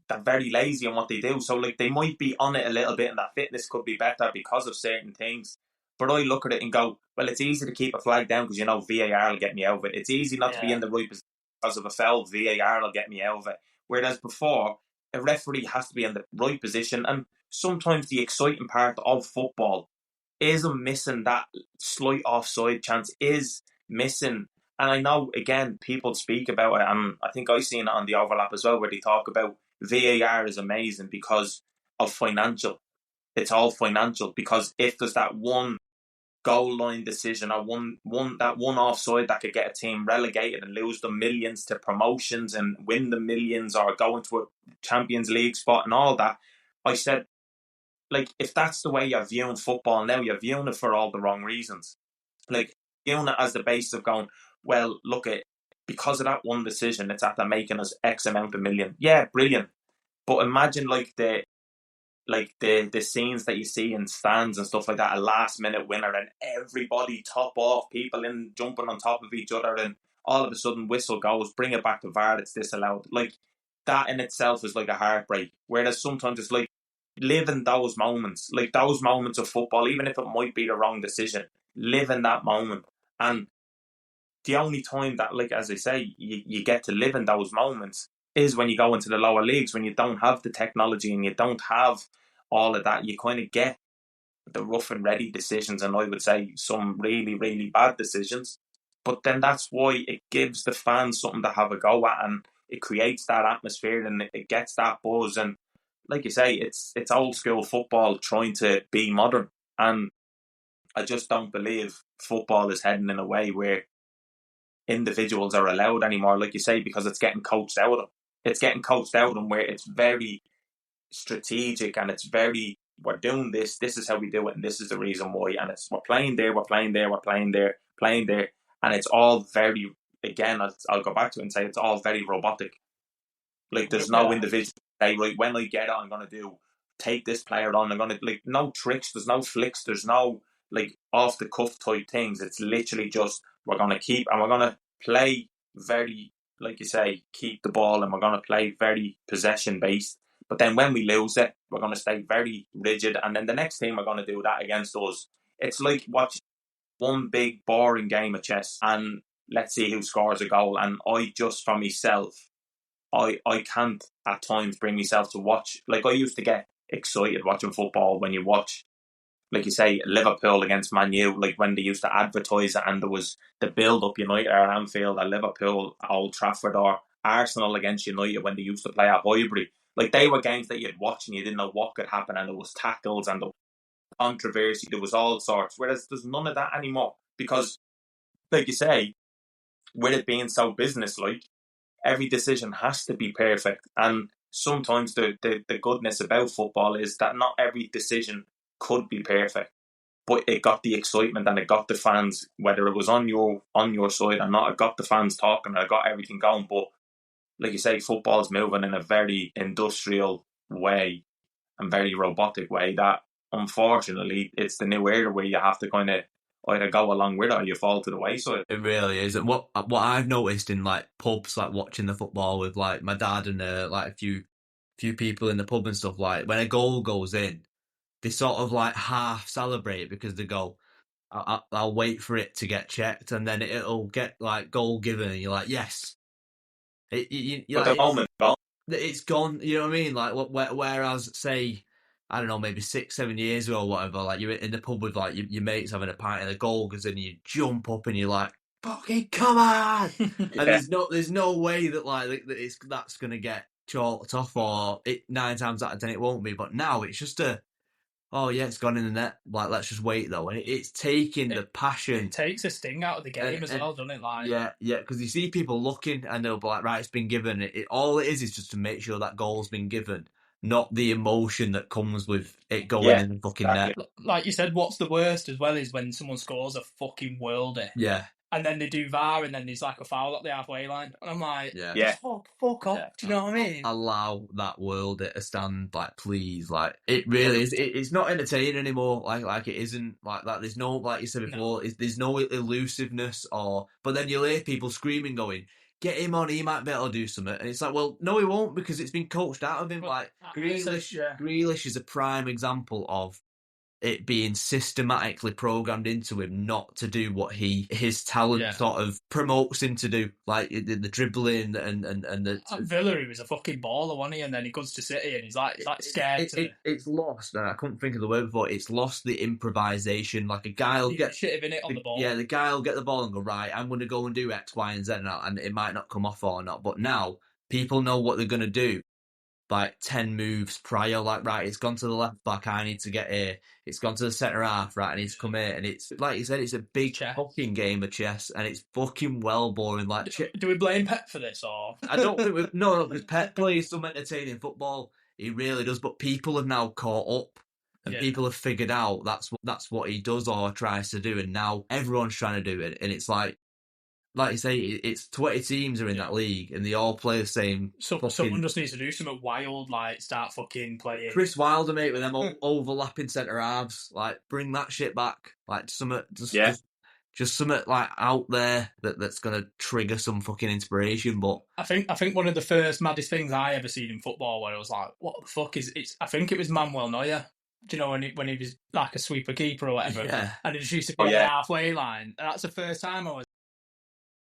they're very lazy on what they do. So like they might be on it a little bit, and that fitness could be better because of certain things. But I look at it and go, well, it's easy to keep a flag down because, you know, VAR will get me out of it. It's easy not to be in the right position because of a foul. VAR will get me out of it. Whereas before, a referee has to be in the right position. And sometimes the exciting part of football is missing that slight offside chance, is missing. And I know, again, people speak about it, and I think I've seen it on the overlap as well, where they talk about VAR is amazing because of financial. It's all financial, because if there's that one goal line decision or one offside that could get a team relegated and lose them millions to promotions and win the millions or go into a Champions League spot and all that, I said, like, if that's the way you're viewing football now, you're viewing it for all the wrong reasons. Like, viewing it as the basis of going, well, look at, because of that one decision, it's after making us X amount of million. Yeah, brilliant. But imagine the scenes that you see in stands and stuff like that, a last minute winner and everybody top off, people in jumping on top of each other, and all of a sudden whistle goes, bring it back to VAR, it's disallowed. Like, that in itself is like a heartbreak. Whereas sometimes it's like, live in those moments, like those moments of football, even if it might be the wrong decision, live in that moment. And the only time that, like, as I say, you get to live in those moments is when you go into the lower leagues, when you don't have the technology and you don't have all of that. You kind of get the rough and ready decisions, and I would say some really, really bad decisions. But then that's why it gives the fans something to have a go at, and it creates that atmosphere and it gets that buzz. And like you say, it's old school football trying to be modern. And I just don't believe football is heading in a way where individuals are allowed anymore, like you say, because it's getting coached out of them. It's getting coached out of them where it's very strategic and it's very, we're doing this is how we do it, and this is the reason why, and it's, we're playing there, we're playing there, we're playing there, playing there, and it's all very, again, I'll go back to it and say it's all very robotic. Like, there's no individual say, right, when I get it, I'm going to take this player on, I'm going to, like, no tricks, there's no flicks, there's no, like, off the cuff type things. It's literally just, we're going to keep, and we're going to play very, like you say, keep the ball, and we're going to play very possession based. But then when we lose it, we're going to stay very rigid, and then the next team are going to do that against us. It's like watching one big boring game of chess, and let's see who scores a goal. And I just, for myself, I can't at times bring myself to watch. Like, I used to get excited watching football when you watch, like you say, Liverpool against Man U, like when they used to advertise it and there was the build-up, United at Anfield, at Liverpool at Old Trafford, or Arsenal against United when they used to play at Highbury. Like, they were games that you'd watch and you didn't know what could happen, and there was tackles and there was controversy, there was all sorts. Whereas there's none of that anymore, because, like you say, with it being so business-like, every decision has to be perfect. And sometimes the goodness about football is that not every decision could be perfect, but it got the excitement and it got the fans, whether it was on your side or not, it got the fans talking and it got everything going. But like you say, football's moving in a very industrial way and very robotic way that, unfortunately, it's the new era where you have to kind of either go along with it or you fall to the wayside. It really is. And what I've noticed in, like, pubs, like watching the football with, like, my dad and like a few people in the pub and stuff, like, when a goal goes in, they sort of like half celebrate because they go, I'll wait for it to get checked, and then it'll get, like, goal given, and you're like, yes. But the moment, it's gone. You know what I mean? Like, whereas, say, I don't know, maybe 6-7 years ago or whatever, like, you're in the pub with, like, your mates having a pint and a goal goes in, and you jump up and you're like, fucking come on! And there's no way that, like, that's gonna get chalked off, or 9 times out of 10 it won't be. But now it's just oh yeah, it's gone in the net. Like, let's just wait though, and it's taking the passion. It takes a sting out of the game as well, doesn't it? Like, yeah, because you see people looking and they'll be like, right, it's been given. All it is just to make sure that goal's been given, not the emotion that comes with it going in the fucking net. Like you said, what's the worst as well is when someone scores a fucking worldie. Yeah. And then they do VAR, and then there's like a foul at the halfway line. And I'm like, fuck off. Do you know what I mean? Allow that world to stand, like, please. Like, it really is. It's not entertaining anymore. Like it isn't like that. There's no, like you said before, there's no elusiveness, but then you'll hear people screaming, going, get him on, he might be able to do something. And it's like, well, no, he won't, because it's been coached out of him. Like, Grealish is a prime example of it being systematically programmed into him not to do what his talent sort of promotes him to do, like the dribbling and the. At Villa, he was a fucking baller, wasn't he? And then he goes to City and he's like scared. It's lost. I couldn't think of the word before. It's lost the improvisation. Like, a guy will get shit in it on the ball. Yeah, the guy will get the ball and go, right, I'm going to go and do X, Y, and Z, and it might not come off or not. But now people know what they're going to do. like 10 moves prior, like, right, it's gone to the left back, I need to get here. It's gone to the centre half, right, I need to come here. And it's, like you said, it's a big fucking game of chess, and it's fucking well boring. Like, do we blame Pep for this, or? I don't think no, because Pep plays some entertaining football. He really does, but people have now caught up. And people have figured out that's what he does or tries to do, and now everyone's trying to do it. And it's like you say, it's 20 teams are in that league, and they all play the same. Someone just needs to do something wild, like start fucking playing. Chris Wilder, mate, with them overlapping centre halves, like bring that shit back, like something just something like out there that's gonna trigger some fucking inspiration. But I think one of the first maddest things I ever seen in football, where I was like, what the fuck is it? I think it was Manuel Neuer. Do you know when he was like a sweeper keeper or whatever? Yeah. And he just used to go on the halfway line. And that's the first time I was,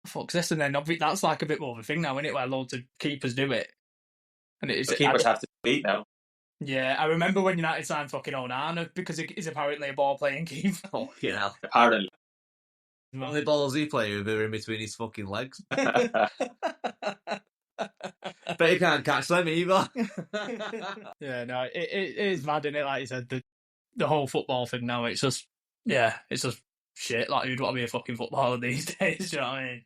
fuck's this? And then that's like a bit more of a thing now, isn't it? Where loads of keepers do it. And it is, the keepers have to beat now. Yeah, I remember when United signed fucking Onana because he's apparently a ball playing keeper. Oh, you know. Apparently. The only balls he play with are in between his fucking legs. But he can't catch them either. Yeah, no, it is mad, isn't it? Like you said, the whole football thing now, it's just shit. Like, who'd want to be a fucking footballer these days? Do you know what I mean?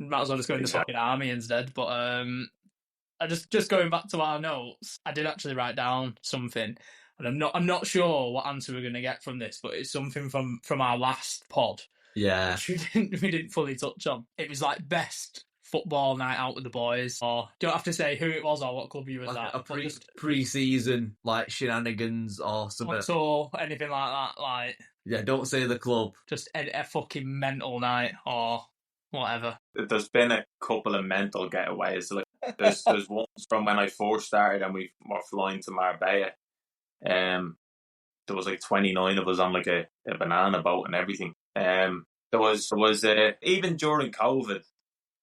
Might as well just go in the fucking army instead. But I just going back to our notes, I did actually write down something, and I'm not sure what answer we're going to get from this, but it's something from our last pod. Yeah, which we didn't fully touch on. It was like best football night out with the boys, or don't have to say who it was or what club you was like at. A pre-season like shenanigans or something, or anything like that. Like, yeah, don't say the club. Just a fucking mental night or whatever. There's been a couple of mental getaways. Like there's one from when I first started and we were flying to Marbella. There was like 29 of us on like a banana boat and everything. There was even during COVID.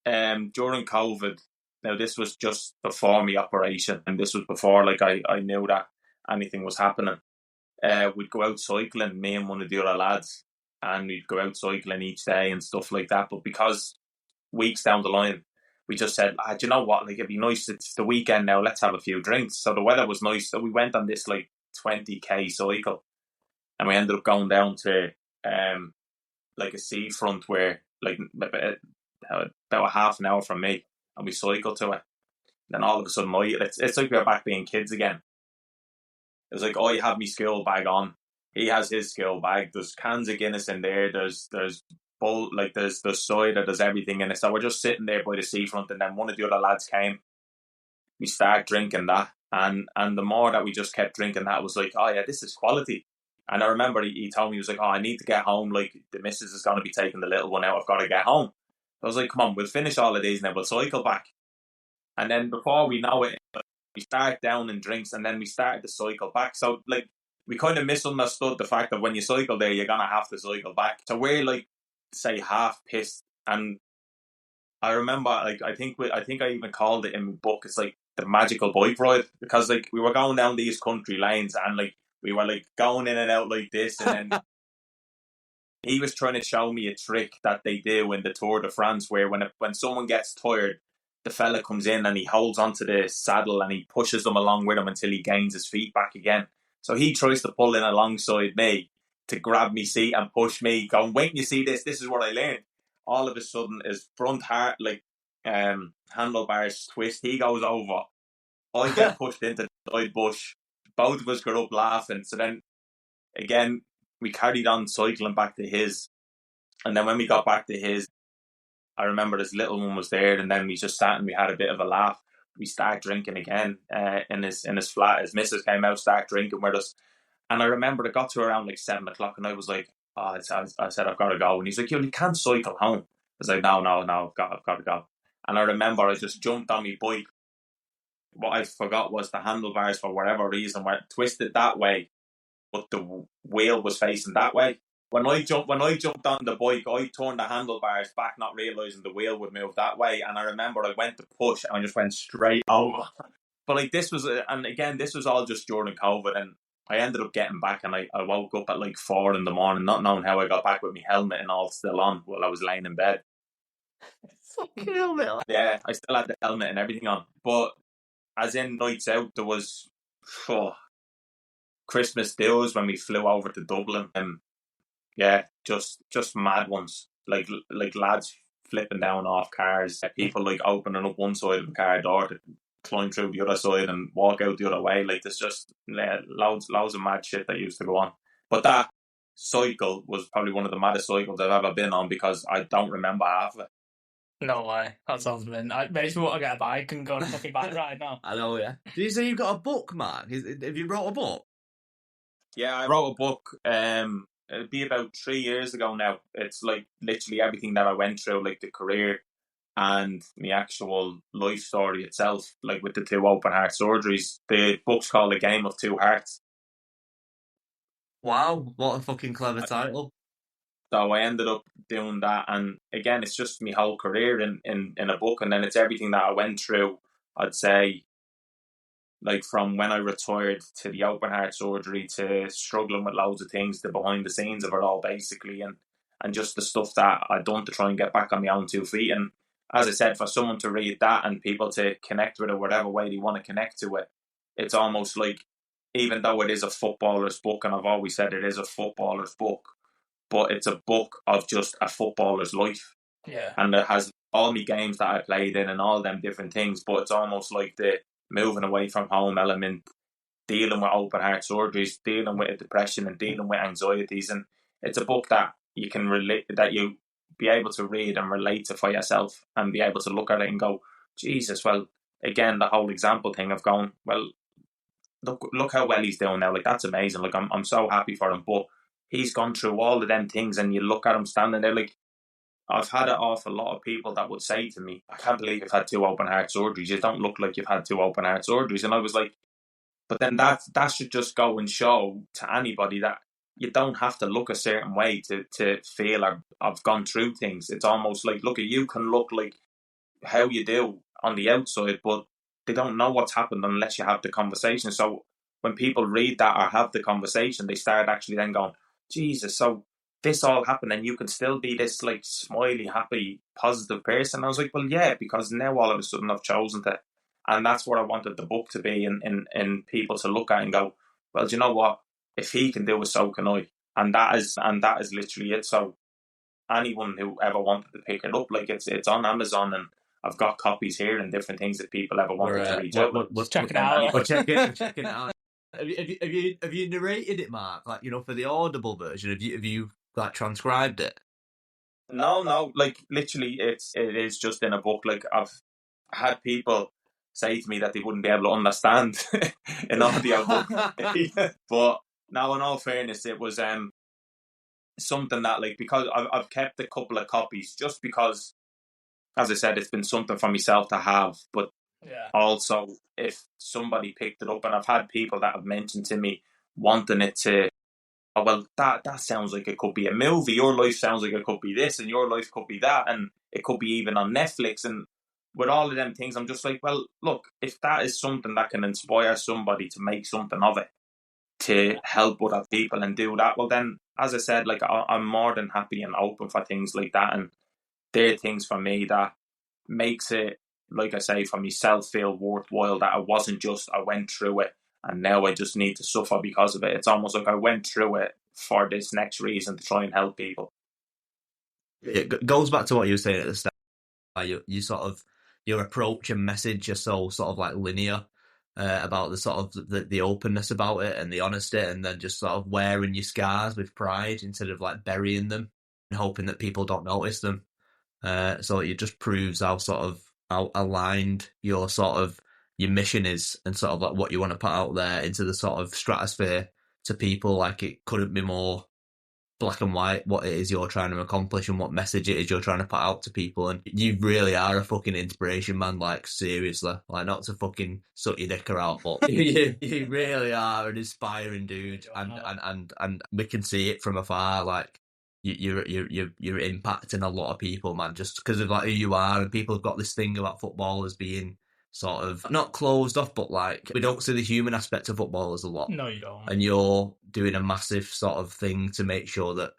During COVID, now this was just before my operation, and this was before like I knew that anything was happening. We'd go out cycling, me and one of the other lads, and we'd go out cycling each day and stuff like that. But because weeks down the line, we just said, do you know what? Like, it'd be nice. It's the weekend now. Let's have a few drinks. So the weather was nice. So we went on this like 20k cycle, and we ended up going down to like a seafront where like about a half an hour from me, and we cycled to it. Then all of a sudden, it's like we're back being kids again. It was like, you have me school bag on. He has his school bag. There's cans of Guinness in there. There's cider. There's everything in it. So we're just sitting there by the seafront, and then one of the other lads came. We started drinking that, and the more that we just kept drinking that, was like, oh yeah, this is quality. And I remember he told me, he was like, I need to get home. Like, the missus is going to be taking the little one out. I've got to get home. I was like, come on, we'll finish all of these and then we'll cycle back. And then before we know it, we start down in drinks, and then we started to cycle back. So, like, we kind of misunderstood the fact that when you cycle there, you're going to have to cycle back. So we're, like, say, half pissed. And I remember, like, I think I even called it in my book, it's like the magical bike ride. Because, like, we were going down these country lanes, and, like, we were like going in and out like this, and then he was trying to show me a trick that they do in the Tour de France, where when someone gets tired, the fella comes in and he holds onto the saddle and he pushes them along with him until he gains his feet back again. So he tries to pull in alongside me to grab me seat and push me, going, wait, you see this? This is what I learned. All of a sudden, his front handlebars twist. He goes over. I get pushed into the side bush. Both of us got up laughing. So then, again, we carried on cycling back to his. And then when we got back to his, I remember this little one was there, and then we just sat and we had a bit of a laugh. We started drinking again in his flat. His missus came out, started drinking with us. And I remember it got to around like 7 o'clock, and I was like, I said, I've got to go. And he's like, you can't cycle home. I was like, no, I've got to go. And I remember I just jumped on my bike. What I forgot was the handlebars, for whatever reason, were twisted that way, but the wheel was facing that way. When I jumped on the bike, I turned the handlebars back, not realising the wheel would move that way. And I remember I went to push, and I just went straight over. But like, this was all just during COVID, and I ended up getting back, and I woke up at like 4 a.m, not knowing how I got back with my helmet and all still on while I was laying in bed. Fucking helmet. Yeah, I still had the helmet and everything on. But as in nights out, there was Christmas deals when we flew over to Dublin. Yeah, just mad ones. Like lads flipping down off cars, people like opening up one side of the car door to climb through the other side and walk out the other way. Like there's just loads of mad shit that used to go on. But that cycle was probably one of the maddest cycles I've ever been on, because I don't remember half of it. No way. That sounds mint. Makes me want to get a bike and go on a fucking bike ride now. I know, yeah. Did you say you've got a book, Mark? Have you wrote a book? Yeah, I wrote a book. It'd be about 3 years ago now. It's like literally everything that I went through, like the career and the actual life story itself, like with the 2 open heart surgeries. The book's called A Game of Two Hearts. Wow, what a fucking clever title. So I ended up doing that, and again, it's just my whole career in a book, and then it's everything that I went through, I'd say, like from when I retired to the open heart surgery to struggling with loads of things, the behind the scenes of it all basically, and just the stuff that I'd done to try and get back on my own 2 feet. And as I said, for someone to read that and people to connect with it whatever way they want to connect to it, it's almost like, even though it is a footballer's book, and I've always said it is a footballer's book, but it's a book of just a footballer's life. Yeah. And it has all my games that I played in and all them different things, but it's almost like the moving away from home element, dealing with open heart surgeries, dealing with depression and dealing with anxieties. And it's a book that you can relate, that you be able to read and relate to for yourself, and be able to look at it and go, Jesus, well, again, the whole example thing of going, well, look how well he's doing now. Like, that's amazing. Like, I'm so happy for him. But he's gone through all of them things, and you look at him standing there, like, I've had it off a lot of people that would say to me, I can't believe you've had 2 open heart surgeries. You don't look like you've had 2 open heart surgeries. And I was like, but then that should just go and show to anybody that you don't have to look a certain way to feel I've gone through things. It's almost like, look, you can look like how you do on the outside, but they don't know what's happened unless you have the conversation. So when people read that or have the conversation, they start actually then going, Jesus, so this all happened and you can still be this like smiley, happy, positive person. I was like, well, yeah, because now all of a sudden I've chosen to. And that's what I wanted the book to be, in people to look at and go, well, do you know what? If he can do it, so can I. And that is literally it. So anyone who ever wanted to pick it up, like it's on Amazon, and I've got copies here and different things that people ever wanted to reach out. Let's check it out. We're checking it out. Have you narrated it, Mark? Like, you know, for the audible version, have you like transcribed it? No, like literally, it is just in a book. Like, I've had people say to me that they wouldn't be able to understand an audio book, but now, in all fairness, it was something that, like, because I've kept a couple of copies, just because, as I said, it's been something for myself to have, but also if somebody picked it up, and I've had people that have mentioned to me wanting it to, oh, well, that sounds like it could be a movie, your life sounds like it could be this, and your life could be that, and it could be even on Netflix. And with all of them things, I'm just like, well, look, if that is something that can inspire somebody to make something of it, to help other people and do that, well then, as I said, like, I'm more than happy and open for things like that. And they're things for me that makes it, like I say, for myself, feel worthwhile, that it wasn't just I went through it and now I just need to suffer because of it. It's almost like I went through it for this next reason, to try and help people. It goes back to what you were saying at the start. You sort of, your approach and message are so sort of like linear about the sort of the openness about it and the honesty, and then just sort of wearing your scars with pride instead of like burying them and hoping that people don't notice them. So it just proves how sort of how aligned your mission is, and sort of like what you want to put out there into the sort of stratosphere to people. Like, it couldn't be more black and white what it is you're trying to accomplish and what message it is you're trying to put out to people. And you really are a fucking inspiration, man. Like, seriously, like, not to fucking suck your dick out, but you really are an inspiring dude, and we can see it from afar. Like, you're impacting a lot of people, man, just because of like who you are. And people have got this thing about football as being sort of not closed off, but like, we don't see the human aspect of footballers a lot. No, you don't. And you're doing a massive sort of thing to make sure that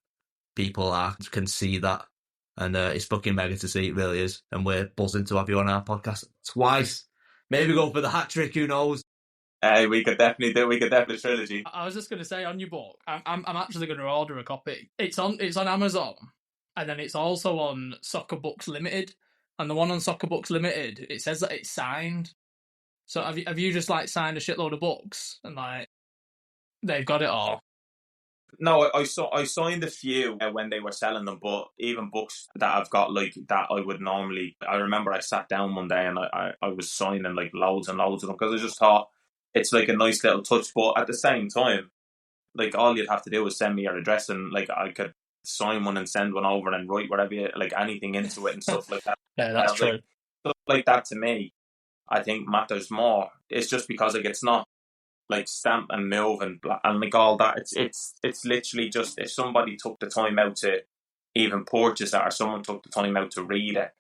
people can see that. And it's fucking mega to see, it really is. And we're buzzing to have you on our podcast twice Maybe go for the hat trick. Who knows? We could definitely do trilogy. I was just going to say, on your book, I'm actually going to order a copy. It's on Amazon, and then it's also on Soccer Books Limited. And the one on Soccer Books Limited, it says that it's signed. So have you just like signed a shitload of books and like they've got it all? No, I signed a few when they were selling them, but even books that I've got like that I would normally. I remember I sat down one day and I was signing like loads and loads of them because I just thought it's like a nice little touch. But at the same time, like all you'd have to do is send me your address and like I could sign one and send one over and write whatever like anything into it and stuff like that. Yeah, that's true. Like, stuff like that to me, I think matters more. It's just because like it's not like stamp and move and like all that. It's literally just if somebody took the time out to even purchase it or someone took the time out to read it,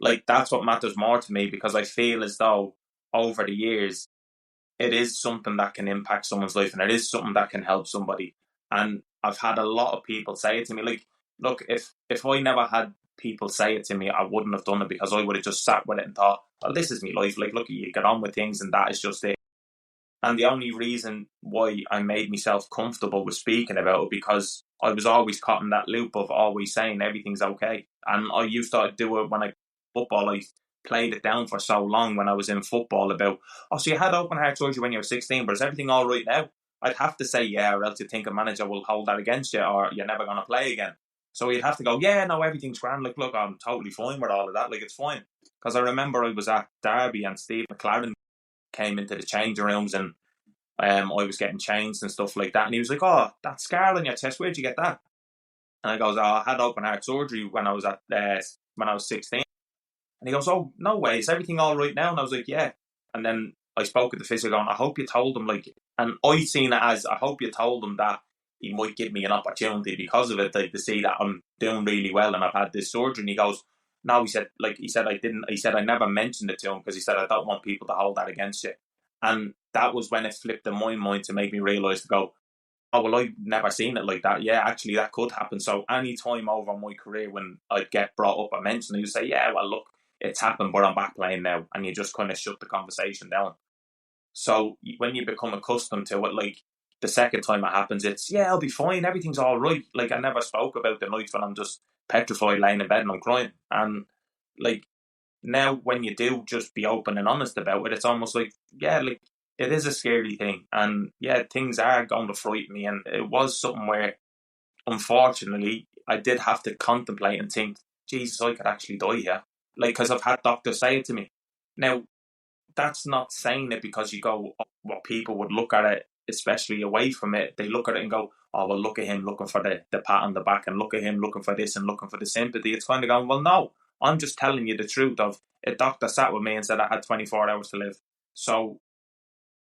like that's what matters more to me because I feel as though over the years it is something that can impact someone's life and it is something that can help somebody. And I've had a lot of people say it to me, like, look, if I never had people say it to me, I wouldn't have done it because I would have just sat with it and thought, well, this is my life. Like, look, you get on with things and that is just it. And the only reason why I made myself comfortable with speaking about it because I was always caught in that loop of always saying everything's okay. And I used to do it when I football. I played it down for so long when I was in football about, oh, so you had open heart surgery when you were 16, but is everything all right now? I'd have to say, yeah, or else you think a manager will hold that against you or you're never going to play again. So you'd have to go, yeah, no, everything's grand. Like, look, I'm totally fine with all of that. Like, it's fine. Because I remember I was at Derby and Steve McLaren came into the changing rooms and I was getting changed and stuff like that. And he was like, oh, that scar on your chest, where'd you get that? And I goes, oh, I had open heart surgery when I was 16. And he goes, oh, no way, is everything all right now? And I was like, yeah. And then I spoke with the physio going, I hope you told him, like, and I seen it as, I hope you told him that he might give me an opportunity because of it, like, to see that I'm doing really well and I've had this surgery. And he goes, no, he said I never mentioned it to him because he said, I don't want people to hold that against you. And that was when it flipped in my mind to make me realise to go, oh, well, I've never seen it like that. Yeah, actually, that could happen. So any time over my career when I'd get brought up or mentioned, you'd say, yeah, well, look, it's happened, but I'm back playing now. And you just kind of shut the conversation down. So when you become accustomed to it, like the second time it happens, it's, yeah, I'll be fine. Everything's all right. Like I never spoke about the nights when I'm just petrified laying in bed and I'm crying. And like now when you do just be open and honest about it, it's almost like, yeah, like it is a scary thing. And yeah, things are going to frighten me. And it was something where, unfortunately, I did have to contemplate and think, Jesus, I could actually die here. Like, because I've had doctors say it to me. Now, that's not saying it because you go, oh, what people would look at it, especially away from it, they look at it and go, oh, well, look at him looking for the pat on the back and look at him looking for this and looking for the sympathy. It's kind of going, well, no, I'm just telling you the truth of a doctor sat with me and said I had 24 hours to live. So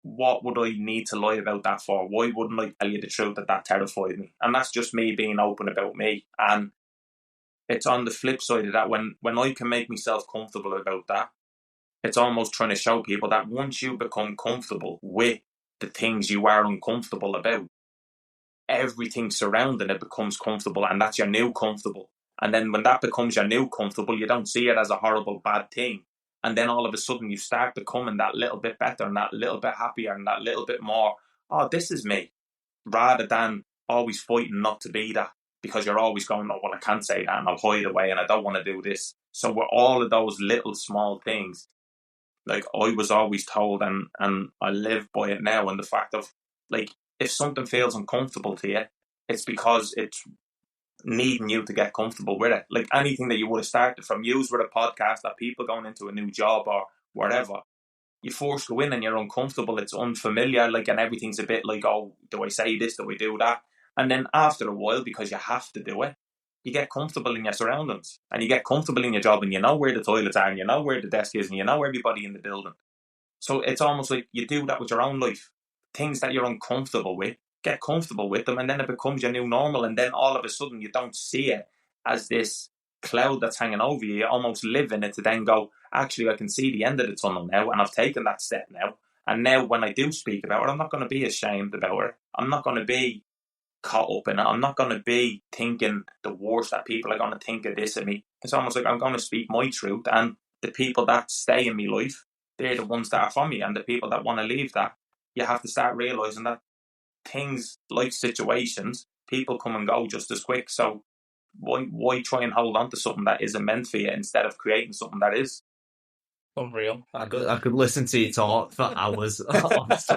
what would I need to lie about that for? Why wouldn't I tell you the truth that terrified me? And that's just me being open about me. And it's on the flip side of that, when I can make myself comfortable about that, it's almost trying to show people that once you become comfortable with the things you are uncomfortable about, everything surrounding it becomes comfortable, and that's your new comfortable. And then when that becomes your new comfortable, you don't see it as a horrible bad thing. And then all of a sudden you start becoming that little bit better and that little bit happier and that little bit more, oh, this is me, rather than always fighting not to be that. Because you're always going, oh, well, I can't say that and I'll hide away and I don't want to do this. So with all of those little small things, like I was always told, and I live by it now, and the fact of, like, if something feels uncomfortable to you, it's because it's needing you to get comfortable with it. Like anything that you would have started from, use with a podcast, that people going into a new job or whatever, you first go in and you're uncomfortable, it's unfamiliar, like, and everything's a bit like, oh, do I say this, do I do that? And then after a while, because you have to do it, you get comfortable in your surroundings and you get comfortable in your job and you know where the toilets are and you know where the desk is and you know everybody in the building. So it's almost like you do that with your own life. Things that you're uncomfortable with, get comfortable with them, and then it becomes your new normal. And then all of a sudden you don't see it as this cloud that's hanging over you. You almost live in it to then go, actually, I can see the end of the tunnel now and I've taken that step now. And now when I do speak about it, I'm not going to be ashamed about it. I'm not going to be caught up in it. I'm not going to be thinking the worst that people are going to think of this of me. It's almost like I'm going to speak my truth, and the people that stay in my life they're the ones that are for me, and the people that want to leave that, you have to start realising that things like situations, people come and go just as quick. So why try and hold on to something that isn't meant for you instead of creating something that is? Unreal. I could listen to you talk for hours.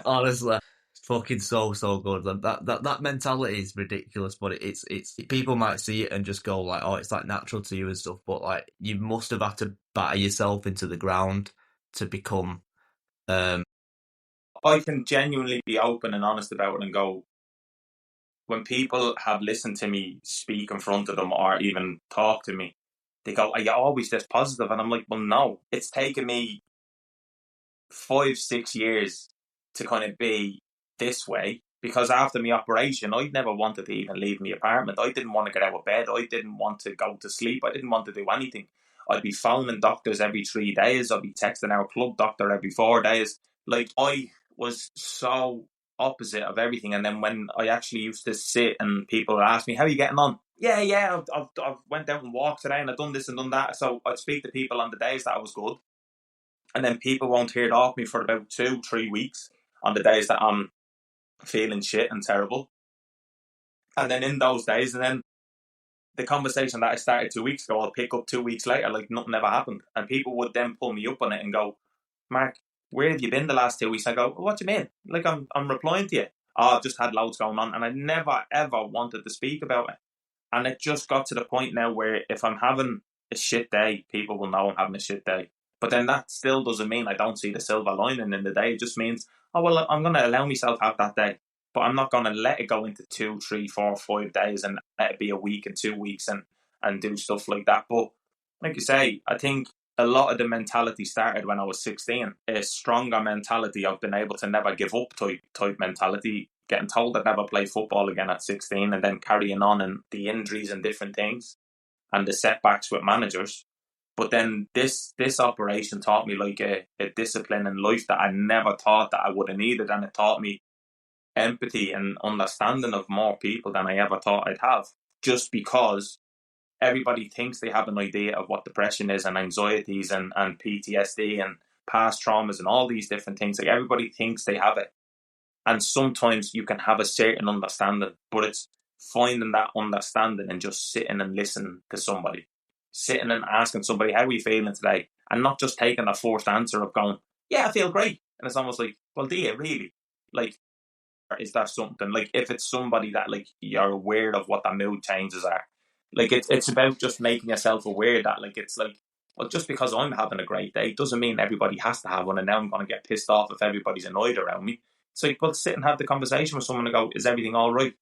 Honestly, it's fucking so good. That mentality is ridiculous, but it's people might see it and just go like, oh, it's like natural to you and stuff. But like, you must have had to batter yourself into the ground to become. I can genuinely be open and honest about it and go, when people have listened to me speak in front of them or even talk to me, they go, are you always this positive? And I'm like, well, no, it's taken me 5-6 years to kind of be this way, because after my operation, I never wanted to even leave my apartment. I didn't want to get out of bed. I didn't want to go to sleep. I didn't want to do anything. I'd be phoning doctors every 3 days. I'd be texting our club doctor every 4 days. Like, I was so opposite of everything. And then when I actually used to sit and people would ask me, how are you getting on? Yeah, I've went out and walked today and I've done this and done that. So I'd speak to people on the days that I was good. And then people won't hear it off me for about 2-3 weeks on the days that I'm feeling shit and terrible. And then in those days, and then the conversation that I started 2 weeks ago, I'll pick up 2 weeks later like nothing ever happened. And people would then pull me up on it and go, Mark, where have you been the last 2 weeks? I go, well, what do you mean? Like, I'm replying to you. Oh, I've just had loads going on. And I never, ever wanted to speak about it. And it just got to the point now where if I'm having a shit day, people will know I'm having a shit day. But then that still doesn't mean I don't see the silver lining in the day. It just means, oh, well, I'm going to allow myself to have that day. But I'm not going to let it go into 2, 3, 4, 5 days and let it be a week and 2 weeks and do stuff like that. But like you say, I think a lot of the mentality started when I was 16. A stronger mentality of being able to never give up type mentality, getting told I'd never play football again at 16 and then carrying on and the injuries and different things and the setbacks with managers. But then this operation taught me like a discipline in life that I never thought that I would have needed, and it taught me empathy and understanding of more people than I ever thought I'd have, just because everybody thinks they have an idea of what depression is and anxieties and PTSD and past traumas and all these different things. Like, everybody thinks they have it. And sometimes you can have a certain understanding, but it's finding that understanding and just sitting and listening to somebody. Sitting and asking somebody, how are you feeling today? And not just taking a forced answer of going, yeah, I feel great. And it's almost like, well, do you really? Like, is that something? Like, if it's somebody that, like, you're aware of what the mood changes are. Like, it's about just making yourself aware that, like, it's like, well, just because I'm having a great day doesn't mean everybody has to have one, and now I'm going to get pissed off if everybody's annoyed around me. It's like, well, sit and have the conversation with someone and go, is everything all right?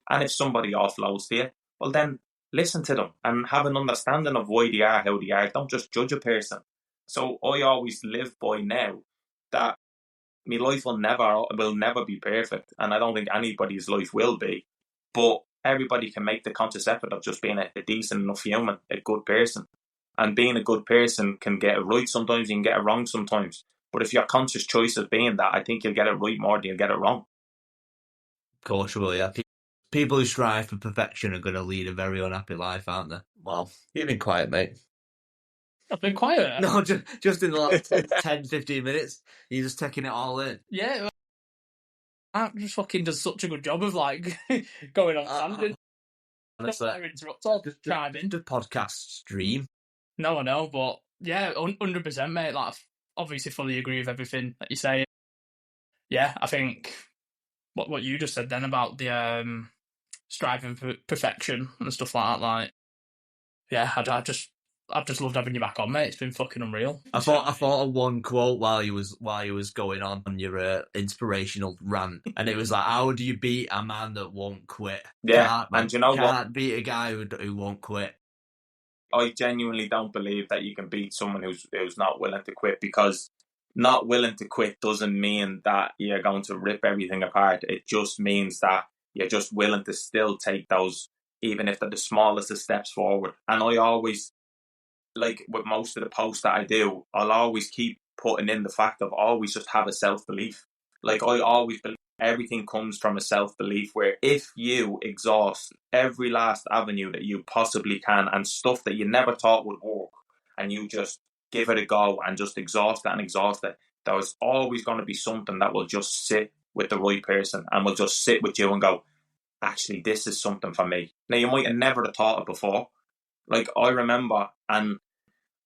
And if somebody offloads to you, well, then listen to them and have an understanding of why they are how they are. Don't just judge a person. So I always live by now that my life will never be perfect, and I don't think anybody's life will be. But everybody can make the conscious effort of just being a decent enough human, a good person. And being a good person can get it right sometimes, you can get it wrong sometimes. But if your conscious choice of being that, I think you'll get it right more than you'll get it wrong. Of course, you will, yeah. People who strive for perfection are going to lead a very unhappy life, aren't they? Well, you've been quiet, mate. I've been quiet. No, just in the last 10-15 minutes, you're just taking it all in. Yeah, Mark just fucking does such a good job of, like, going on tangent. Honestly, Don't interrupt or chime in. The podcast stream. No, I know, but yeah, 100%, mate. Like, I obviously fully agree with everything that you say. Yeah, I think what you just said then about the striving for perfection and stuff like that, like, yeah, I've just loved having you back on, mate. It's been fucking unreal. I thought of one quote while you was going on your inspirational rant, and it was like, "How do you beat a man that won't quit?" Yeah, and you know what? Can't beat a guy who won't quit. I genuinely don't believe that you can beat someone who's not willing to quit, because not willing to quit doesn't mean that you're going to rip everything apart. It just means that you're just willing to still take those, even if they're the smallest of steps forward. And I always, like with most of the posts that I do, I'll always keep putting in the fact of always just have a self-belief. Like, I always believe everything comes from a self-belief where if you exhaust every last avenue that you possibly can and stuff that you never thought would work, and you just give it a go and just exhaust it, there's always going to be something that will just sit with the right person and will just sit with you and go, actually, this is something for me. Now, you might have never have thought it before. Like, I remember, and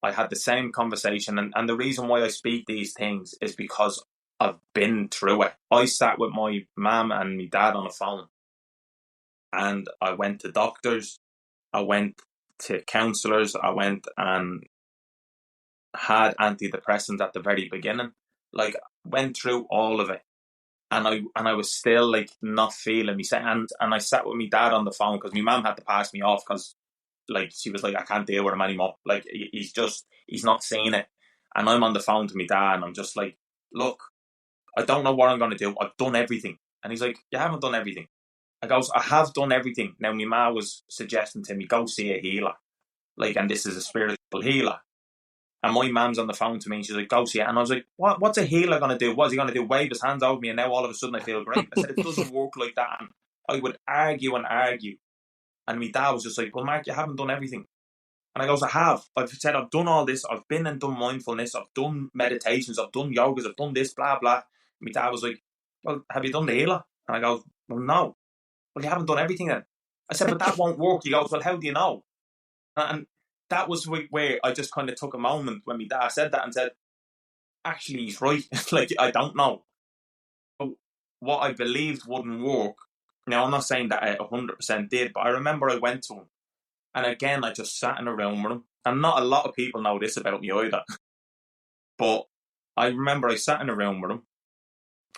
I had the same conversation, and the reason why I speak these things is because I've been through it. I sat with my mum and my dad on the phone, and I went to doctors, I went to counsellors, I went and had antidepressants at the very beginning. Like, went through all of it. And I was still like not feeling me. And I sat with my dad on the phone because my mum had to pass me off because like she was like, I can't deal with him anymore. Like he's not seeing it. And I'm on the phone to my dad and I'm just like, look, I don't know what I'm going to do. I've done everything. And he's like, you haven't done everything. I goes, I have done everything. Now my ma was suggesting to me, go see a healer. Like, and this is a spiritual healer. And my mum's on the phone to me and she's like, go see it. And I was like, what's a healer going to do? What's he going to do? Wave his hands over me and now all of a sudden I feel great. I said, it doesn't work like that. And I would argue and argue. And my dad was just like, well, Mark, you haven't done everything. And I goes, I have. I've said, I've done all this. I've been and done mindfulness. I've done meditations. I've done yogas. I've done this, blah, blah. And my dad was like, well, have you done the healer? And I go, well, no. Well, you haven't done everything then. I said, but that won't work. He goes, well, how do you know? And that was where I just kind of took a moment when my dad said that and said, actually, he's right. Like, I don't know. But what I believed wouldn't work. Now, I'm not saying that I 100% did, but I remember I went to him. And again, I just sat in a room with him. And not a lot of people know this about me either. But I remember I sat in a room with him.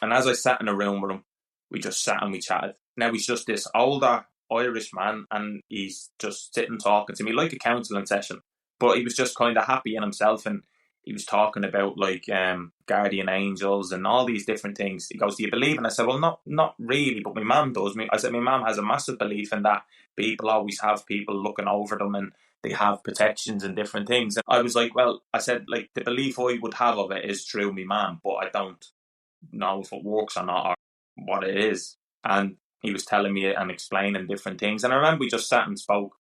And as I sat in a room with him, we just sat and we chatted. Now, he's just this older Irish man and he's just sitting talking to me like a counselling session. But he was just kind of happy in himself and he was talking about like guardian angels and all these different things. He goes, do you believe? And I said, well, not really, but my mum does. I said, my mum has a massive belief in that people always have people looking over them and they have protections and different things. And I was like, well, I said, like, the belief I would have of it is through my mum, but I don't know if it works or not or what it is. And he was telling me and explaining different things. And I remember we just sat and spoke.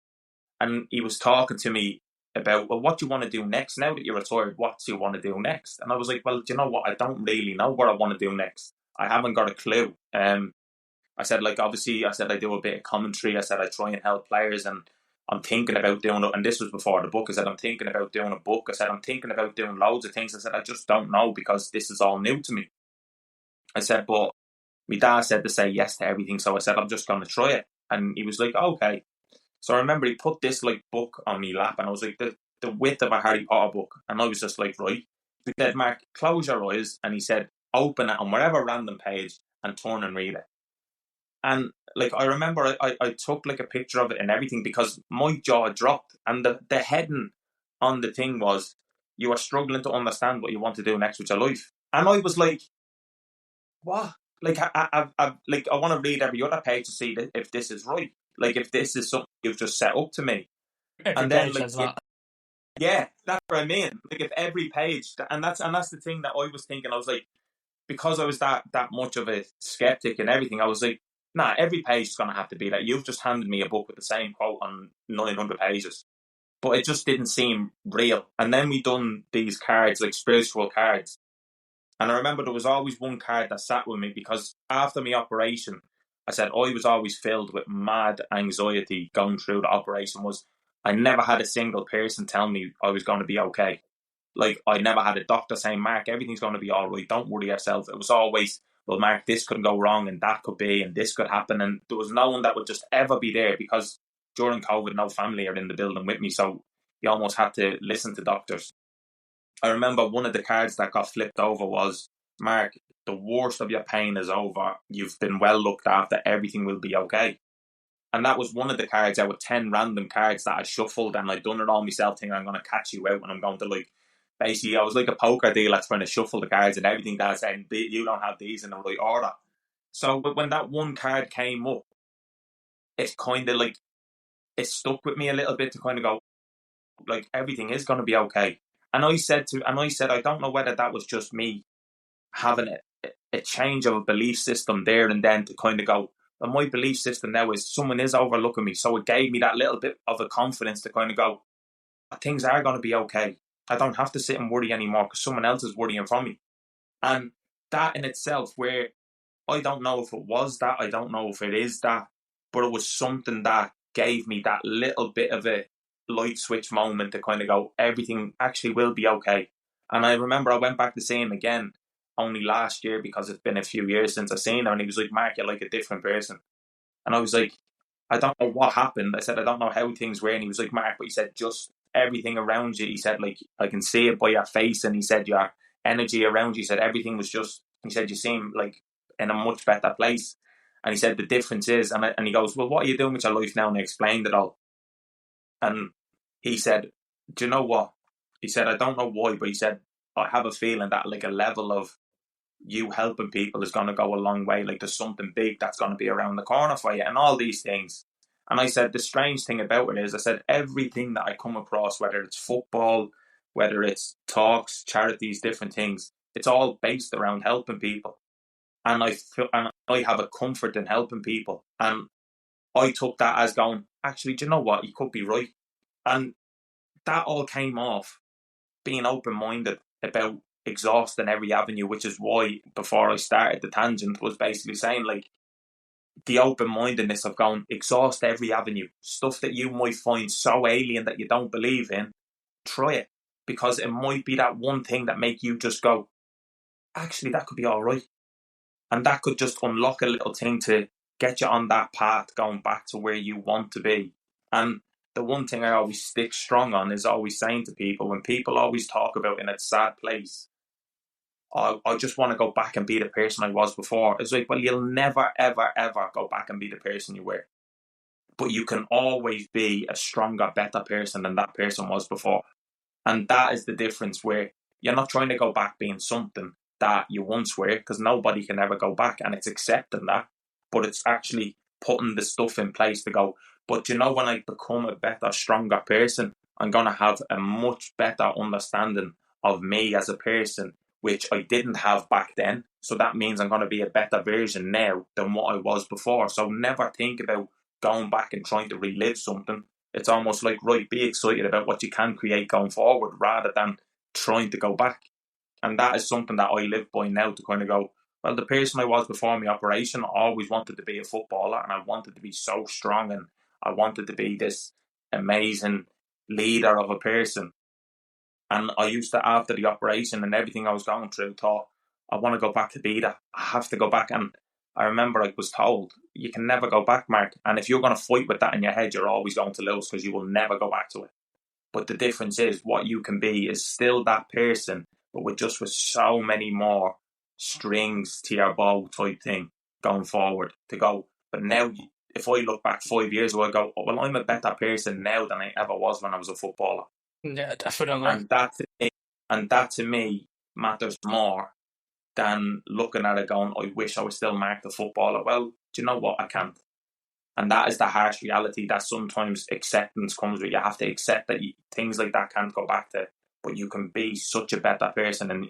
And he was talking to me about, well, what do you want to do next? Now that you're retired, what do you want to do next? And I was like, well, do you know what? I don't really know what I want to do next. I haven't got a clue. I said, like, obviously, I said I do a bit of commentary. I said I try and help players. And I'm thinking about doing it. And this was before the book. I said, I'm thinking about doing a book. I said, I'm thinking about doing loads of things. I said, I just don't know because this is all new to me. I said, but my dad said to say yes to everything. So I said, I'm just going to try it. And he was like, okay. So I remember he put this like book on my lap and I was like the width of a Harry Potter book. And I was just like, right. He said, Mark, close your eyes. And he said, open it on whatever random page and turn and read it. And like, I remember I took like a picture of it and everything because my jaw dropped. And the heading on the thing was, you are struggling to understand what you want to do next with your life. And I was like, what? Like, I want to read every other page to see if this is right. Like, if this is something you've just set up to me. Every and then, page like, says that. Yeah, that's what I mean. Like, if every page, and that's the thing that I was thinking. I was like, because I was that much of a skeptic and everything, I was like, nah, every page is going to have to be that. You've just handed me a book with the same quote on 900 pages. But it just didn't seem real. And then we done these cards, like spiritual cards. And I remember there was always one card that sat with me because after my operation, I said I was always filled with mad anxiety going through the operation. I never had a single person tell me I was going to be okay. Like, I never had a doctor saying, Mark, everything's going to be all right. Don't worry yourself. It was always, well, Mark, this could go wrong and that could be and this could happen. And there was no one that would just ever be there because during COVID, no family are in the building with me. So you almost had to listen to doctors. I remember one of the cards that got flipped over was, Mark, the worst of your pain is over. You've been well looked after. Everything will be okay. And that was one of the cards out of 10 random cards that I shuffled and I'd done it all myself thinking I'm going to catch you out and I'm going to like, basically I was like a poker dealer trying to shuffle the cards and everything that's saying, you don't have these in the right order. So but when that one card came up, it's kind of like, it stuck with me a little bit to kind of go, like, everything is going to be okay. And I said, I don't know whether that was just me having a change of a belief system there and then to kind of go, well, my belief system now is someone is overlooking me. So it gave me that little bit of a confidence to kind of go, things are going to be okay. I don't have to sit and worry anymore because someone else is worrying for me. And that in itself, where I don't know if it was that, I don't know if it is that, but it was something that gave me that little bit of a light switch moment to kind of go, everything actually will be okay. And I remember I went back to see him again only last year, because it's been a few years since I seen him, and he was like, Mark, you're like a different person. And I was like, I don't know what happened. I said, I don't know how things were. And he was like, Mark, but he said, just everything around you. He said, like, I can see it by your face. And he said, your energy around you. He said, everything was just, he said, you seem like in a much better place. And he said, the difference is, and he goes, well, what are you doing with your life now? And I explained it all. And he said, do you know what? He said, I don't know why, but he said, I have a feeling that like a level of you helping people is going to go a long way. Like there's something big that's going to be around the corner for you and all these things. And I said, the strange thing about it is, I said, everything that I come across, whether it's football, whether it's talks, charities, different things, it's all based around helping people. And I have a comfort in helping people. And I took that as going, actually, do you know what? You could be right. And that all came off being open-minded about exhausting every avenue, which is why before I started the tangent was basically saying, like, the open-mindedness of going, exhaust every avenue. Stuff that you might find so alien that you don't believe in, try it. Because it might be that one thing that make you just go, actually, that could be all right. And that could just unlock a little thing to get you on that path going back to where you want to be. And the one thing I always stick strong on is always saying to people, when people always talk about in a sad place, I just want to go back and be the person I was before. It's like, well, you'll never, ever, ever go back and be the person you were. But you can always be a stronger, better person than that person was before. And that is the difference, where you're not trying to go back being something that you once were, because nobody can ever go back, and it's accepting that. But it's actually putting the stuff in place to go, but you know, when I become a better, stronger person, I'm going to have a much better understanding of me as a person, which I didn't have back then. So that means I'm going to be a better version now than what I was before. So never think about going back and trying to relive something. It's almost like, right, be excited about what you can create going forward rather than trying to go back. And that is something that I live by now, to kind of go, well, the person I was before my operation, I always wanted to be a footballer, and I wanted to be so strong, and I wanted to be this amazing leader of a person. And I used to, after the operation and everything I was going through, thought, I want to go back to be that. I have to go back. And I remember I was told, you can never go back, Mark. And if you're going to fight with that in your head, you're always going to lose, because you will never go back to it. But the difference is, what you can be is still that person, but with so many more strings to your bow type thing going forward to go. But now, if I look back 5 years ago, I go, oh, well, I'm a better person now than I ever was when I was a footballer. Yeah, definitely. And that to me matters more than looking at it going, I wish I was still Mark the footballer. Well, do you know what? I can't. And that is the harsh reality that sometimes acceptance comes with. You have to accept that things like that can't go back to, but you can be such a better person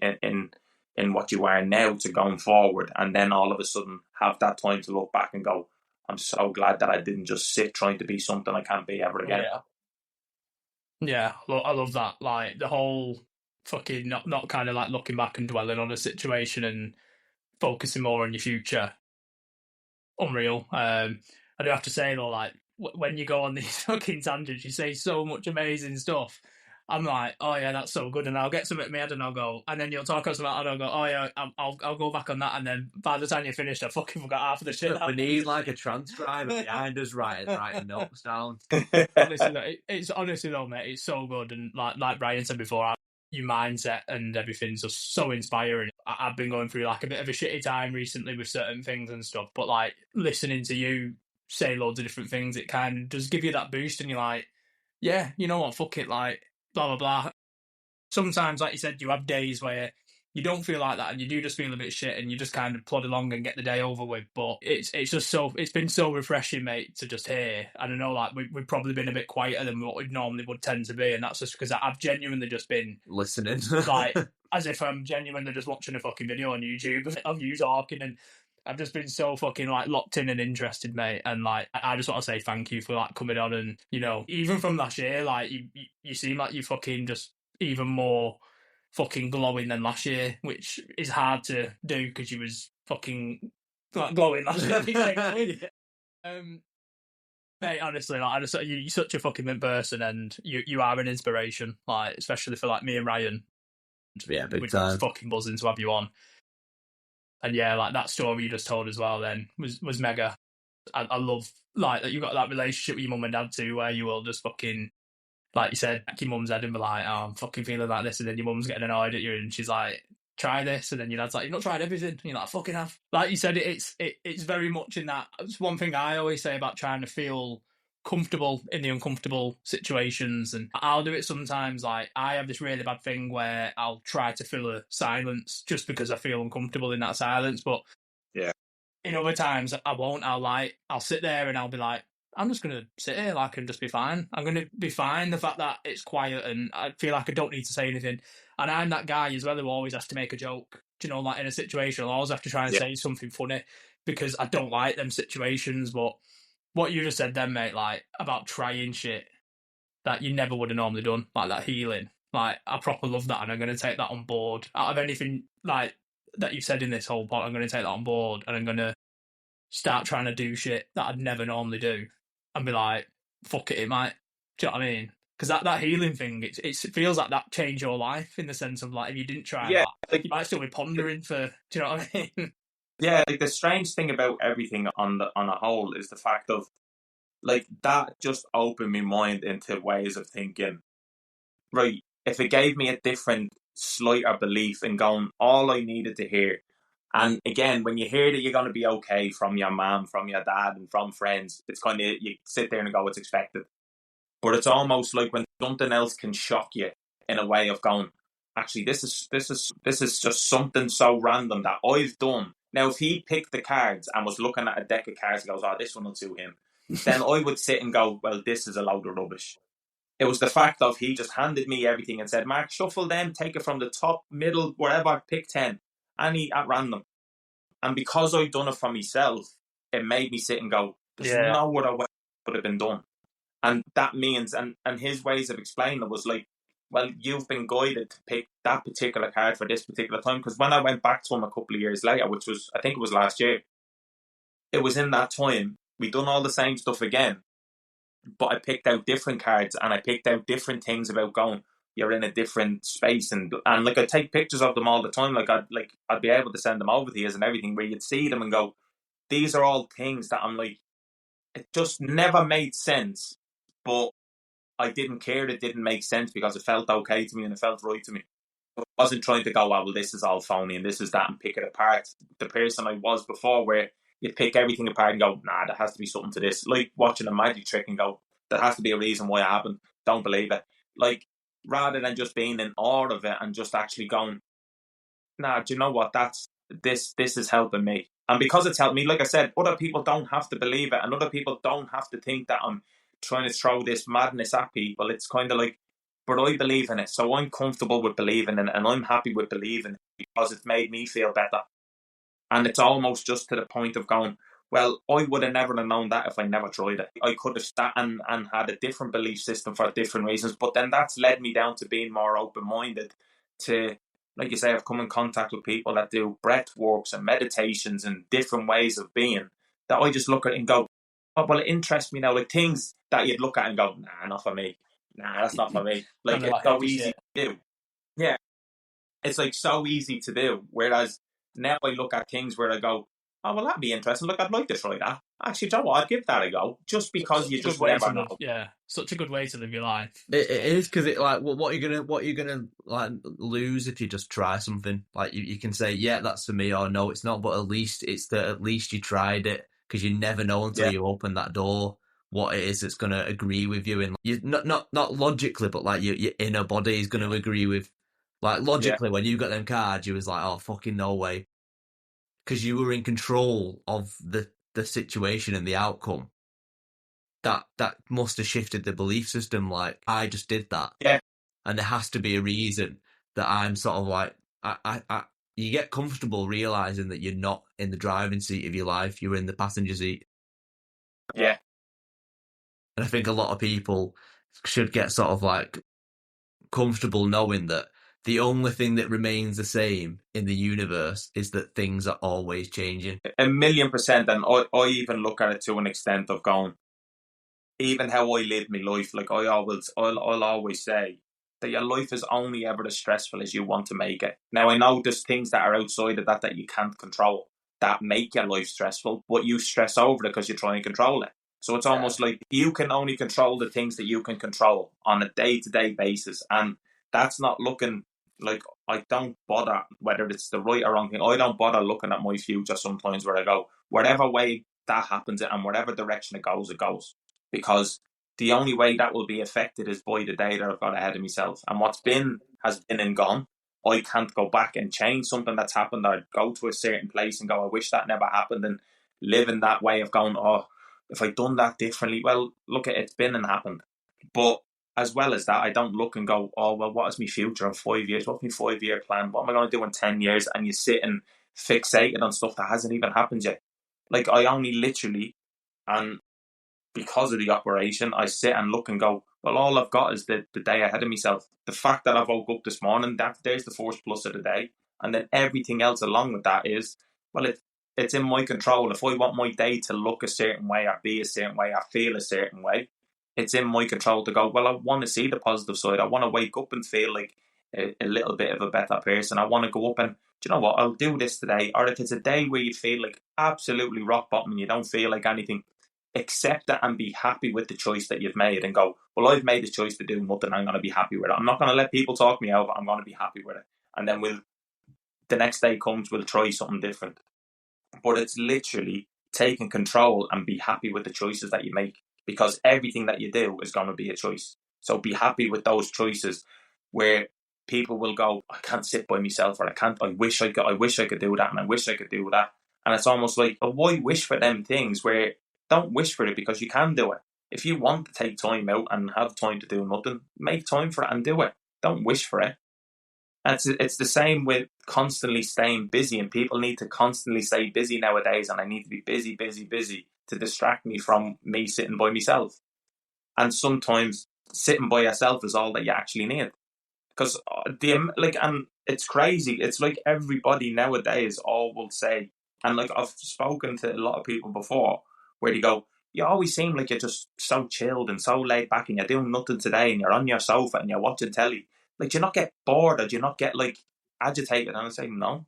in what you are now to going forward, and then all of a sudden have that time to look back and go, I'm so glad that I didn't just sit trying to be something I can't be ever again. Yeah, I love that. Like the whole fucking not kind of like looking back and dwelling on a situation and focusing more on your future. Unreal. I do have to say though, like when you go on these fucking tangents, you say so much amazing stuff. I'm like, oh yeah, that's so good, and I'll get something in my head, and I'll go, and then you'll talk us about, and I'll go, oh yeah, I'll go back on that, and then by the time you're finished, I fucking forgot half of the shit. We need like a transcriber behind us writing notes down. Honestly though, mate, it's so good, and like Brian said before, your mindset and everything's just so inspiring. I've been going through like a bit of a shitty time recently with certain things and stuff, but like listening to you say loads of different things, it kind of does give you that boost, and you're like, yeah, you know what, fuck it, like blah blah blah. Sometimes, like you said, you have days where you don't feel like that, and you do just feel a bit shit, and you just kind of plod along and get the day over with. But it's been so refreshing, mate, to just hear. And I know like we've probably been a bit quieter than what we normally would tend to be, and that's just because I've genuinely just been listening, like as if I'm genuinely just watching a fucking video on YouTube of you talking, and I've just been so fucking like locked in and interested, mate. And like I just want to say thank you for like coming on, and you know, even from last year, like you seem like you fucking just even more fucking glowing than last year, which is hard to do because you was fucking like glowing last year. Mate, honestly, like, you're such a fucking mint person, and you are an inspiration, like, especially for like me and Ryan. Yeah, big We're time. just fucking buzzing to have you on. And yeah, like that story you just told as well then was mega. I love like that you got that relationship with your mum and dad too, where you will just fucking, like you said, back your mum's head and be like, oh, I'm fucking feeling like this, and then your mum's getting annoyed at you and she's like, try this, and then your dad's like, you've not tried everything, and you're like, fucking have. Like you said, it's very much in that. It's one thing I always say about trying to feel comfortable in the uncomfortable situations, and I'll do it sometimes. Like I have this really bad thing where I'll try to fill a silence just because I feel uncomfortable in that silence, but yeah, in other times I won't. I'll sit there and I'll be like, I'm just gonna sit here like and just be fine. I'm gonna be fine. The fact that it's quiet and I feel like I don't need to say anything. And I'm that guy as well who always has to make a joke. Do you know, like in a situation, I'll always have to try and say something funny because I don't like them situations. But what you just said then, mate, like about trying shit that you never would have normally done, like that healing. Like I proper love that, and I'm gonna take that on board. Out of anything like that you've said in this whole part, I'm gonna take that on board, and I'm gonna start trying to do shit that I'd never normally do, and be like, fuck it might. Do you know what I mean? Because that healing thing, it feels like that changed your life in the sense of like if you didn't try that, like, you might still be pondering for. Do you know what I mean? Yeah, like the strange thing about everything on a whole is the fact of like that just opened my mind into ways of thinking. Right, if it gave me a different, slighter belief in going, all I needed to hear. And again, when you hear that you're going to be okay from your mom, from your dad, and from friends, it's kind of, you sit there and go, it's expected. But it's almost like when something else can shock you in a way of going, actually, this is just something so random that I've done. Now, if he picked the cards and was looking at a deck of cards and goes, oh, this one will suit him, then I would sit and go, well, this is a load of rubbish. It was the fact of he just handed me everything and said, Mark, shuffle them, take it from the top, middle, wherever, pick 10, any at random. And because I'd done it for myself, it made me sit and go, there's no other way it could have been done. And that means, and his ways of explaining it was like, well, you've been guided to pick that particular card for this particular time. Because when I went back to him a couple of years later, which was, I think it was last year, it was in that time, we'd done all the same stuff again, but I picked out different cards and I picked out different things about going, you're in a different space, and like I take pictures of them all the time. I'd be able to send them over to you and everything, where you'd see them and go, these are all things that I'm like, it just never made sense, but I didn't care. It didn't make sense because it felt okay to me and it felt right to me. I wasn't trying to go, oh, well, this is all phony and this is that, and pick it apart. The person I was before, where you pick everything apart and go, nah, there has to be something to this. Like watching a magic trick and go, there has to be a reason why it happened. Don't believe it. Like, rather than just being in awe of it and just actually going, nah, do you know what? This is helping me. And because it's helped me, like I said, other people don't have to believe it, and other people don't have to think that I'm trying to throw this madness at people. It's kind of like, but I believe in it, so I'm comfortable with believing in it, and I'm happy with believing it because it's made me feel better. And it's almost just to the point of going, well, I would have never known that if I never tried it. I could have sat and had a different belief system for different reasons, but then that's led me down to being more open-minded to, like you say, I've come in contact with people that do breath works and meditations and different ways of being that I just look at and go, oh, well, it interests me now. Like things that you'd look at and go, nah, not for me. Nah, that's not for me. Like, it's so easy to do. Yeah. It's like so easy to do. Whereas now I look at things where I go, oh, well, that'd be interesting. Look, I'd like to try that. Actually, Joe, I'd give that a go. Just because you just never know. Yeah, such a good way to live your life. It is, because it like, well, what are you gonna like lose if you just try something? Like you can say, yeah, that's for me, or no, it's not. But at least you tried it, because you never know until you open that door what it is that's gonna agree with you, and you not logically, but like your inner body is gonna agree with. Like logically, when you got them cards, you was like, oh, fucking no way. Because you were in control of the situation and the outcome. That must have shifted the belief system. Like, I just did that. Yeah. And there has to be a reason that I'm sort of like, you get comfortable realising that you're not in the driving seat of your life, you're in the passenger seat. Yeah. And I think a lot of people should get sort of like comfortable knowing that the only thing that remains the same in the universe is that things are always changing. 1,000,000%. And I even look at it to an extent of going, even how I live my life, like I'll always say that your life is only ever as stressful as you want to make it. Now, I know there's things that are outside of that you can't control that make your life stressful, but you stress over it because you try and control it. So it's almost like you can only control the things that you can control on a day-to-day basis. And that's not looking like, I don't bother whether it's the right or wrong thing. I don't bother looking at my future sometimes, where I go, whatever way that happens and whatever direction it goes, because the only way that will be affected is by the day that I've got ahead of myself. And what's been has been and gone. I can't go back and change something that's happened, or go to a certain place and go, I wish that never happened, and live in that way of going, oh, if I'd done that differently, well, look, it's been and happened. But as well as that, I don't look and go, oh, well, what is my future in 5 years? What's my 5-year plan? What am I going to do in 10 years? And you sit and fixated on stuff that hasn't even happened yet. Like, I only literally, and because of the operation, I sit and look and go, well, all I've got is the day ahead of myself. The fact that I woke up this morning, there's the first plus of the day. And then everything else along with that is, well, it's in my control. If I want my day to look a certain way, or be a certain way, or feel a certain way, it's in my control to go, well, I want to see the positive side. I want to wake up and feel like a little bit of a better person. I want to go up and, do you know what, I'll do this today. Or if it's a day where you feel like absolutely rock bottom and you don't feel like anything, accept it and be happy with the choice that you've made, and go, well, I've made the choice to do nothing. I'm going to be happy with it. I'm not going to let people talk me over. I'm going to be happy with it. And then the next day comes, we'll try something different. But it's literally taking control and be happy with the choices that you make, because everything that you do is going to be a choice. So be happy with those choices, where people will go, I can't sit by myself, or I wish I could do that, and I wish I could do that. And it's almost like, well, why wish for them things? Where don't wish for it, because you can do it. If you want to take time out and have time to do nothing, make time for it and do it. Don't wish for it. And it's the same with constantly staying busy, and people need to constantly stay busy nowadays, and I need to be busy to distract me from me sitting by myself. And sometimes sitting by yourself is all that you actually need. Because and it's crazy. It's like everybody nowadays all will say, and like I've spoken to a lot of people before, where they go, you always seem like you're just so chilled and so laid back, and you're doing nothing today, and you're on your sofa and you're watching telly. Like, do you not get bored, or do you not get like agitated? And I say, no.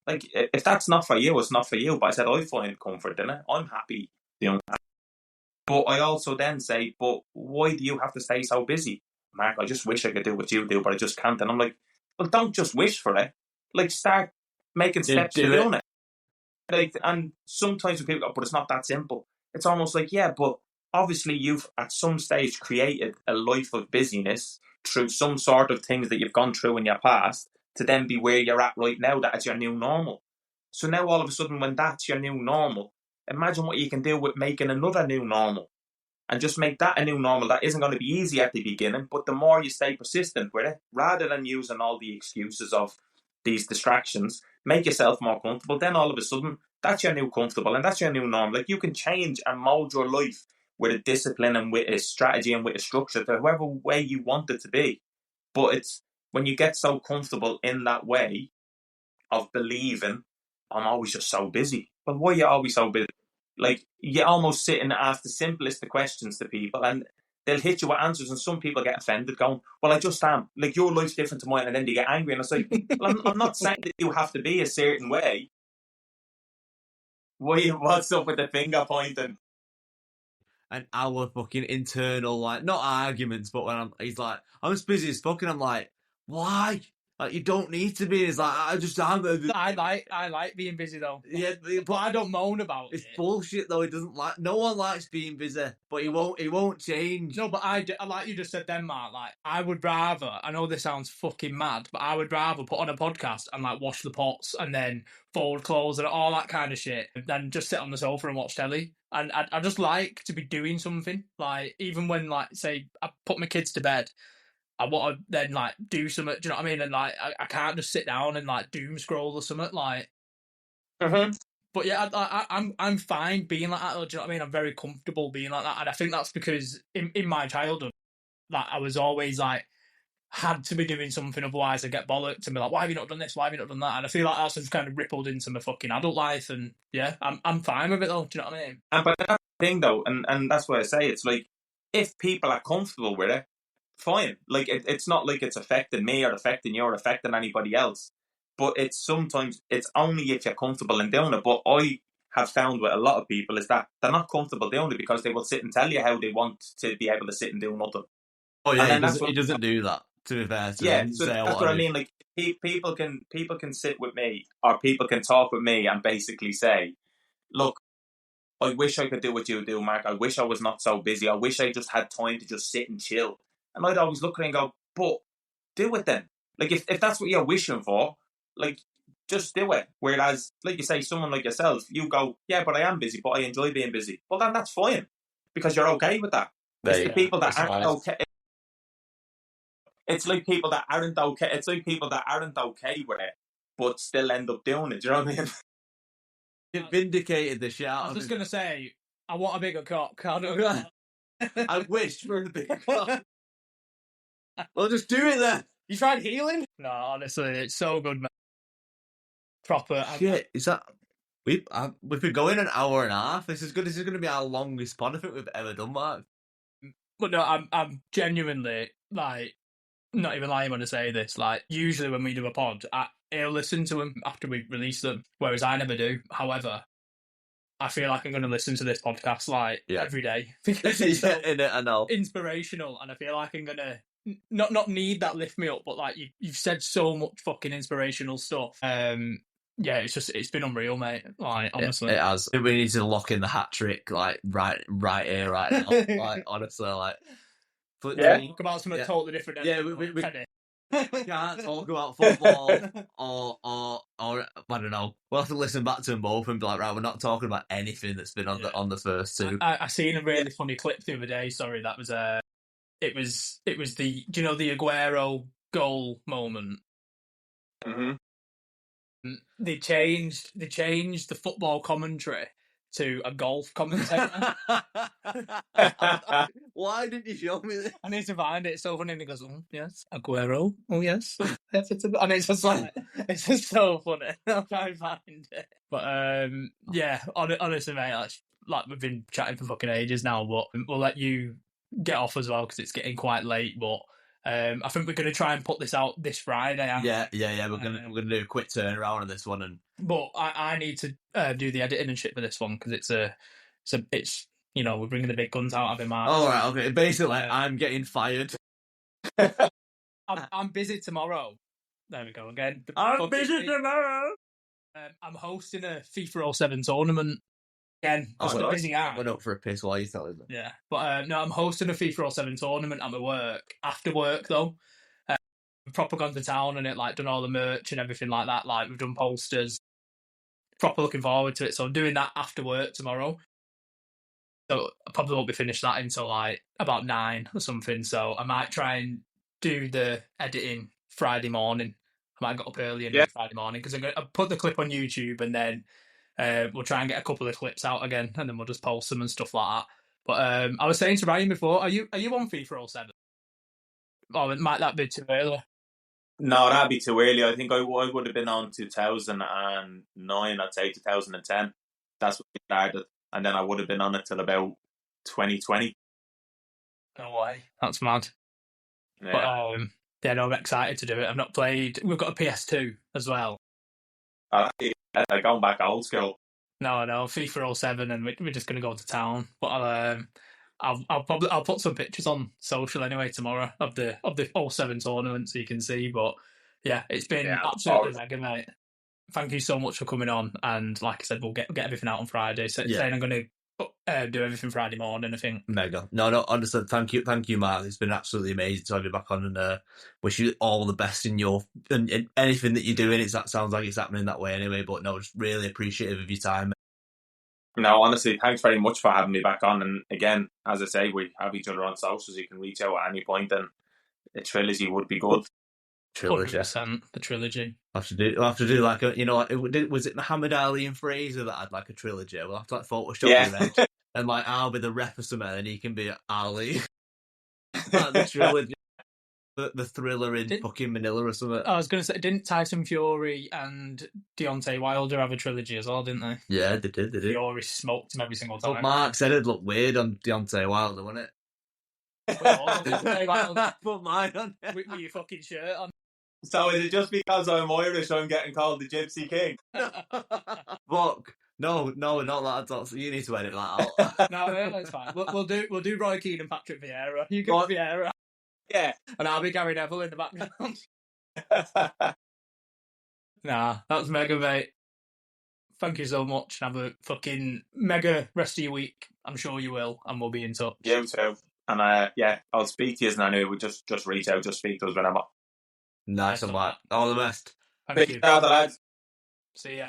Like, if that's not for you, it's not for you. But I said, I find comfort in it. I'm happy doing that. But I also then say, but why do you have to stay so busy? Mark, I just wish I could do what you do, but I just can't. And I'm like, well, don't just wish for it. Like, start making steps to doing it. Like, and sometimes people go, but it's not that simple. It's almost like, yeah, but obviously you've at some stage created a life of busyness through some sort of things that you've gone through in your past, to then be where you're at right now, that it's your new normal. So now all of a sudden, when that's your new normal, imagine what you can do with making another new normal. And just make that a new normal. That isn't going to be easy at the beginning, but the more you stay persistent with it, rather than using all the excuses of these distractions, make yourself more comfortable. Then all of a sudden, that's your new comfortable, and that's your new norm. Like, you can change and mold your life with a discipline and with a strategy and with a structure to whoever way you want it to be. But it's when you get so comfortable in that way of believing, I'm always just so busy. Well, why are you always so busy? Like, you almost sit and ask the simplest of questions to people, and they'll hit you with answers, and some people get offended, going, well, I just am. Like, your life's different to mine, and then they get angry, and it's like, well, I'm not saying that you have to be a certain way. What's up with the finger pointing? And our fucking internal, like, not arguments, but when he's like, I'm just busy as fuck, and I'm like, why? Like, you don't need to be. It's like, I like being busy though. Yeah, but I don't moan about it's it. bullshit though. He doesn't like. No one likes being busy, but he won't change. No, but I like you just said then, Mark. Like, I would rather. I know this sounds fucking mad, but I would rather put on a podcast and like wash the pots and then fold clothes and all that kind of shit than just sit on the sofa and watch telly. And I just like to be doing something. Like, even when, like, say I put my kids to bed, I want to then like do something. Do you know what I mean? And like, I can't just sit down and like doom scroll or something. Like, but yeah, I'm fine being like that. Do you know what I mean? I'm very comfortable being like that, and I think that's because in my childhood, like, I was always like had to be doing something, otherwise I get bollocked and be like, why have you not done this? Why have you not done that? And I feel like that's just kind of rippled into my fucking adult life. And yeah, I'm fine with it though. Do you know what I mean? But that's the thing though, and that's why I say it's like, if people are comfortable with it, fine. Like it's not like it's affecting me or affecting you or affecting anybody else. But it's sometimes it's only if you're comfortable in doing it. But I have found with a lot of people is that they're not comfortable doing it because they will sit and tell you how they want to be able to sit and do nothing. Oh yeah, And he doesn't do that. To be fair, yeah, so that's what I mean. Like people can sit with me, or people can talk with me and basically say, "Look, I wish I could do what you do, Mark. I wish I was not so busy. I wish I just had time to just sit and chill." And I'd always look at it and go, "But do it then. Like if that's what you're wishing for, like just do it." Whereas, like you say, someone like yourself, you go, "Yeah, but I am busy, but I enjoy being busy." Well, then that's fine because you're okay with that. It's the people that aren't okay. It's like people that aren't okay. It's like people that aren't okay with it, but still end up doing it. Do you know what I mean? It vindicated the shout. I was just gonna say, I want a bigger cock. I don't know. I wish for a bigger cock. Well, just do it then. You tried healing? No, honestly, it's so good, man. Proper. Shit, is that? We've been going an hour and a half. This is good. This is going to be our longest pod I think we've ever done, Mark. But no, I'm genuinely like, not even lying when I say this. Like, usually when we do a pod, I'll listen to them after we release them, whereas I never do. However, I feel like I'm going to listen to this podcast like every day because it's so I know. inspirational, and I feel like I'm going to not need that lift me up, but like you've said so much fucking inspirational stuff. Yeah, it's been unreal, mate. Like, honestly, it has. We need to lock in the hat trick, like right here, right now. Like, honestly, like. But yeah, talk about something totally different. Yeah, we can't talk about football or I don't know. We'll have to listen back to them both and be like, right, we're not talking about anything that's been on the first two. I seen a really funny clip the other day. Sorry, that was it was the, do you know, the Aguero goal moment. Mm-hmm. They changed the football commentary to a golf commentator. Why didn't you show me this? I need to find it. It's so funny. And he goes, "Oh yes, Aguero. Oh yes." And it's just like, it's just so funny. I'll try and find it. But yeah, honestly, mate, like we've been chatting for fucking ages now, but we'll let you get off as well because it's getting quite late. But I think we're going to try and put this out this Friday. Yeah. We're gonna do a quick turnaround on this one, but I need to do the editing and shit for this one because it's you know, we're bringing the big guns out of him. All right, okay. Basically, I'm getting fired. I'm busy tomorrow. There we go again. I'm busy tomorrow. I'm hosting a FIFA 07 tournament. Again, a busy hour. Went up for a piss while you telling them. Yeah, but no, I'm hosting a FIFA 07 tournament at my work. After work, though, we've proper gone to town and like done all the merch and everything like that. Like, we've done posters. Proper looking forward to it. So I'm doing that after work tomorrow. So I probably won't be finished that until like about 9 or something. So I might try and do the editing Friday morning. I might get up early and do Friday morning because I'm going to put the clip on YouTube and then we'll try and get a couple of clips out again and then we'll just post them and stuff like that. But I was saying to Ryan before, are you on FIFA 07? Or might that be too early? No, that'd be too early. I think I would have been on 2009, I'd say 2010. That's when we started. And then I would have been on it till about 2020. No way. That's mad. Yeah. But yeah, no, I'm excited to do it. I've not played. We've got a PS2 as well. Going back old school. No, FIFA 07, and we're just going to go to town. But I'll put some pictures on social anyway tomorrow of the 07 tournament so you can see. But yeah, it's been absolutely mega, mate. Thank you so much for coming on, and like I said, we'll get everything out on Friday. So saying I'm going to do everything Friday morning, I think. Mega. No, honestly, thank you, Mark. It's been absolutely amazing to have you back on, and wish you all the best in anything that you're doing. That sounds like it's happening that way anyway. But no, just really appreciative of your time. No, honestly, thanks very much for having me back on. And again, as I say, we have each other on socials. You can reach out at any point, and a trilogy would be good. Trilogy. 100%, the trilogy. I'll have to do like was it Muhammad Ali and Fraser that had like a trilogy? We'll have to like Photoshop you and like I'll be the rep or something, and he can be Ali. Like the trilogy. the thriller in fucking Manila or something. I was going to say, didn't Tyson Fury and Deontay Wilder have a trilogy as well, didn't they? Yeah, they did. Fury smoked him every single time. But Mark said it'd look weird on Deontay Wilder, wouldn't it? Deontay Wilder Put mine on. with your fucking shirt on. So is it just because I'm Irish I'm getting called the Gypsy King? Fuck. No, not that at all. So you need to edit that out. No, that's fine. We'll do Roy Keane and Patrick Vieira. You go Vieira. Yeah. And I'll be Gary Neville in the background. Nah, that's mega, mate. Thank you so much. Have a fucking mega rest of your week. I'm sure you will, and we'll be in touch. You too. And I'll speak to you anyway. We just reach out, just speak to us whenever. Nice one, Mark. All the best. Thank you. Lads. See ya.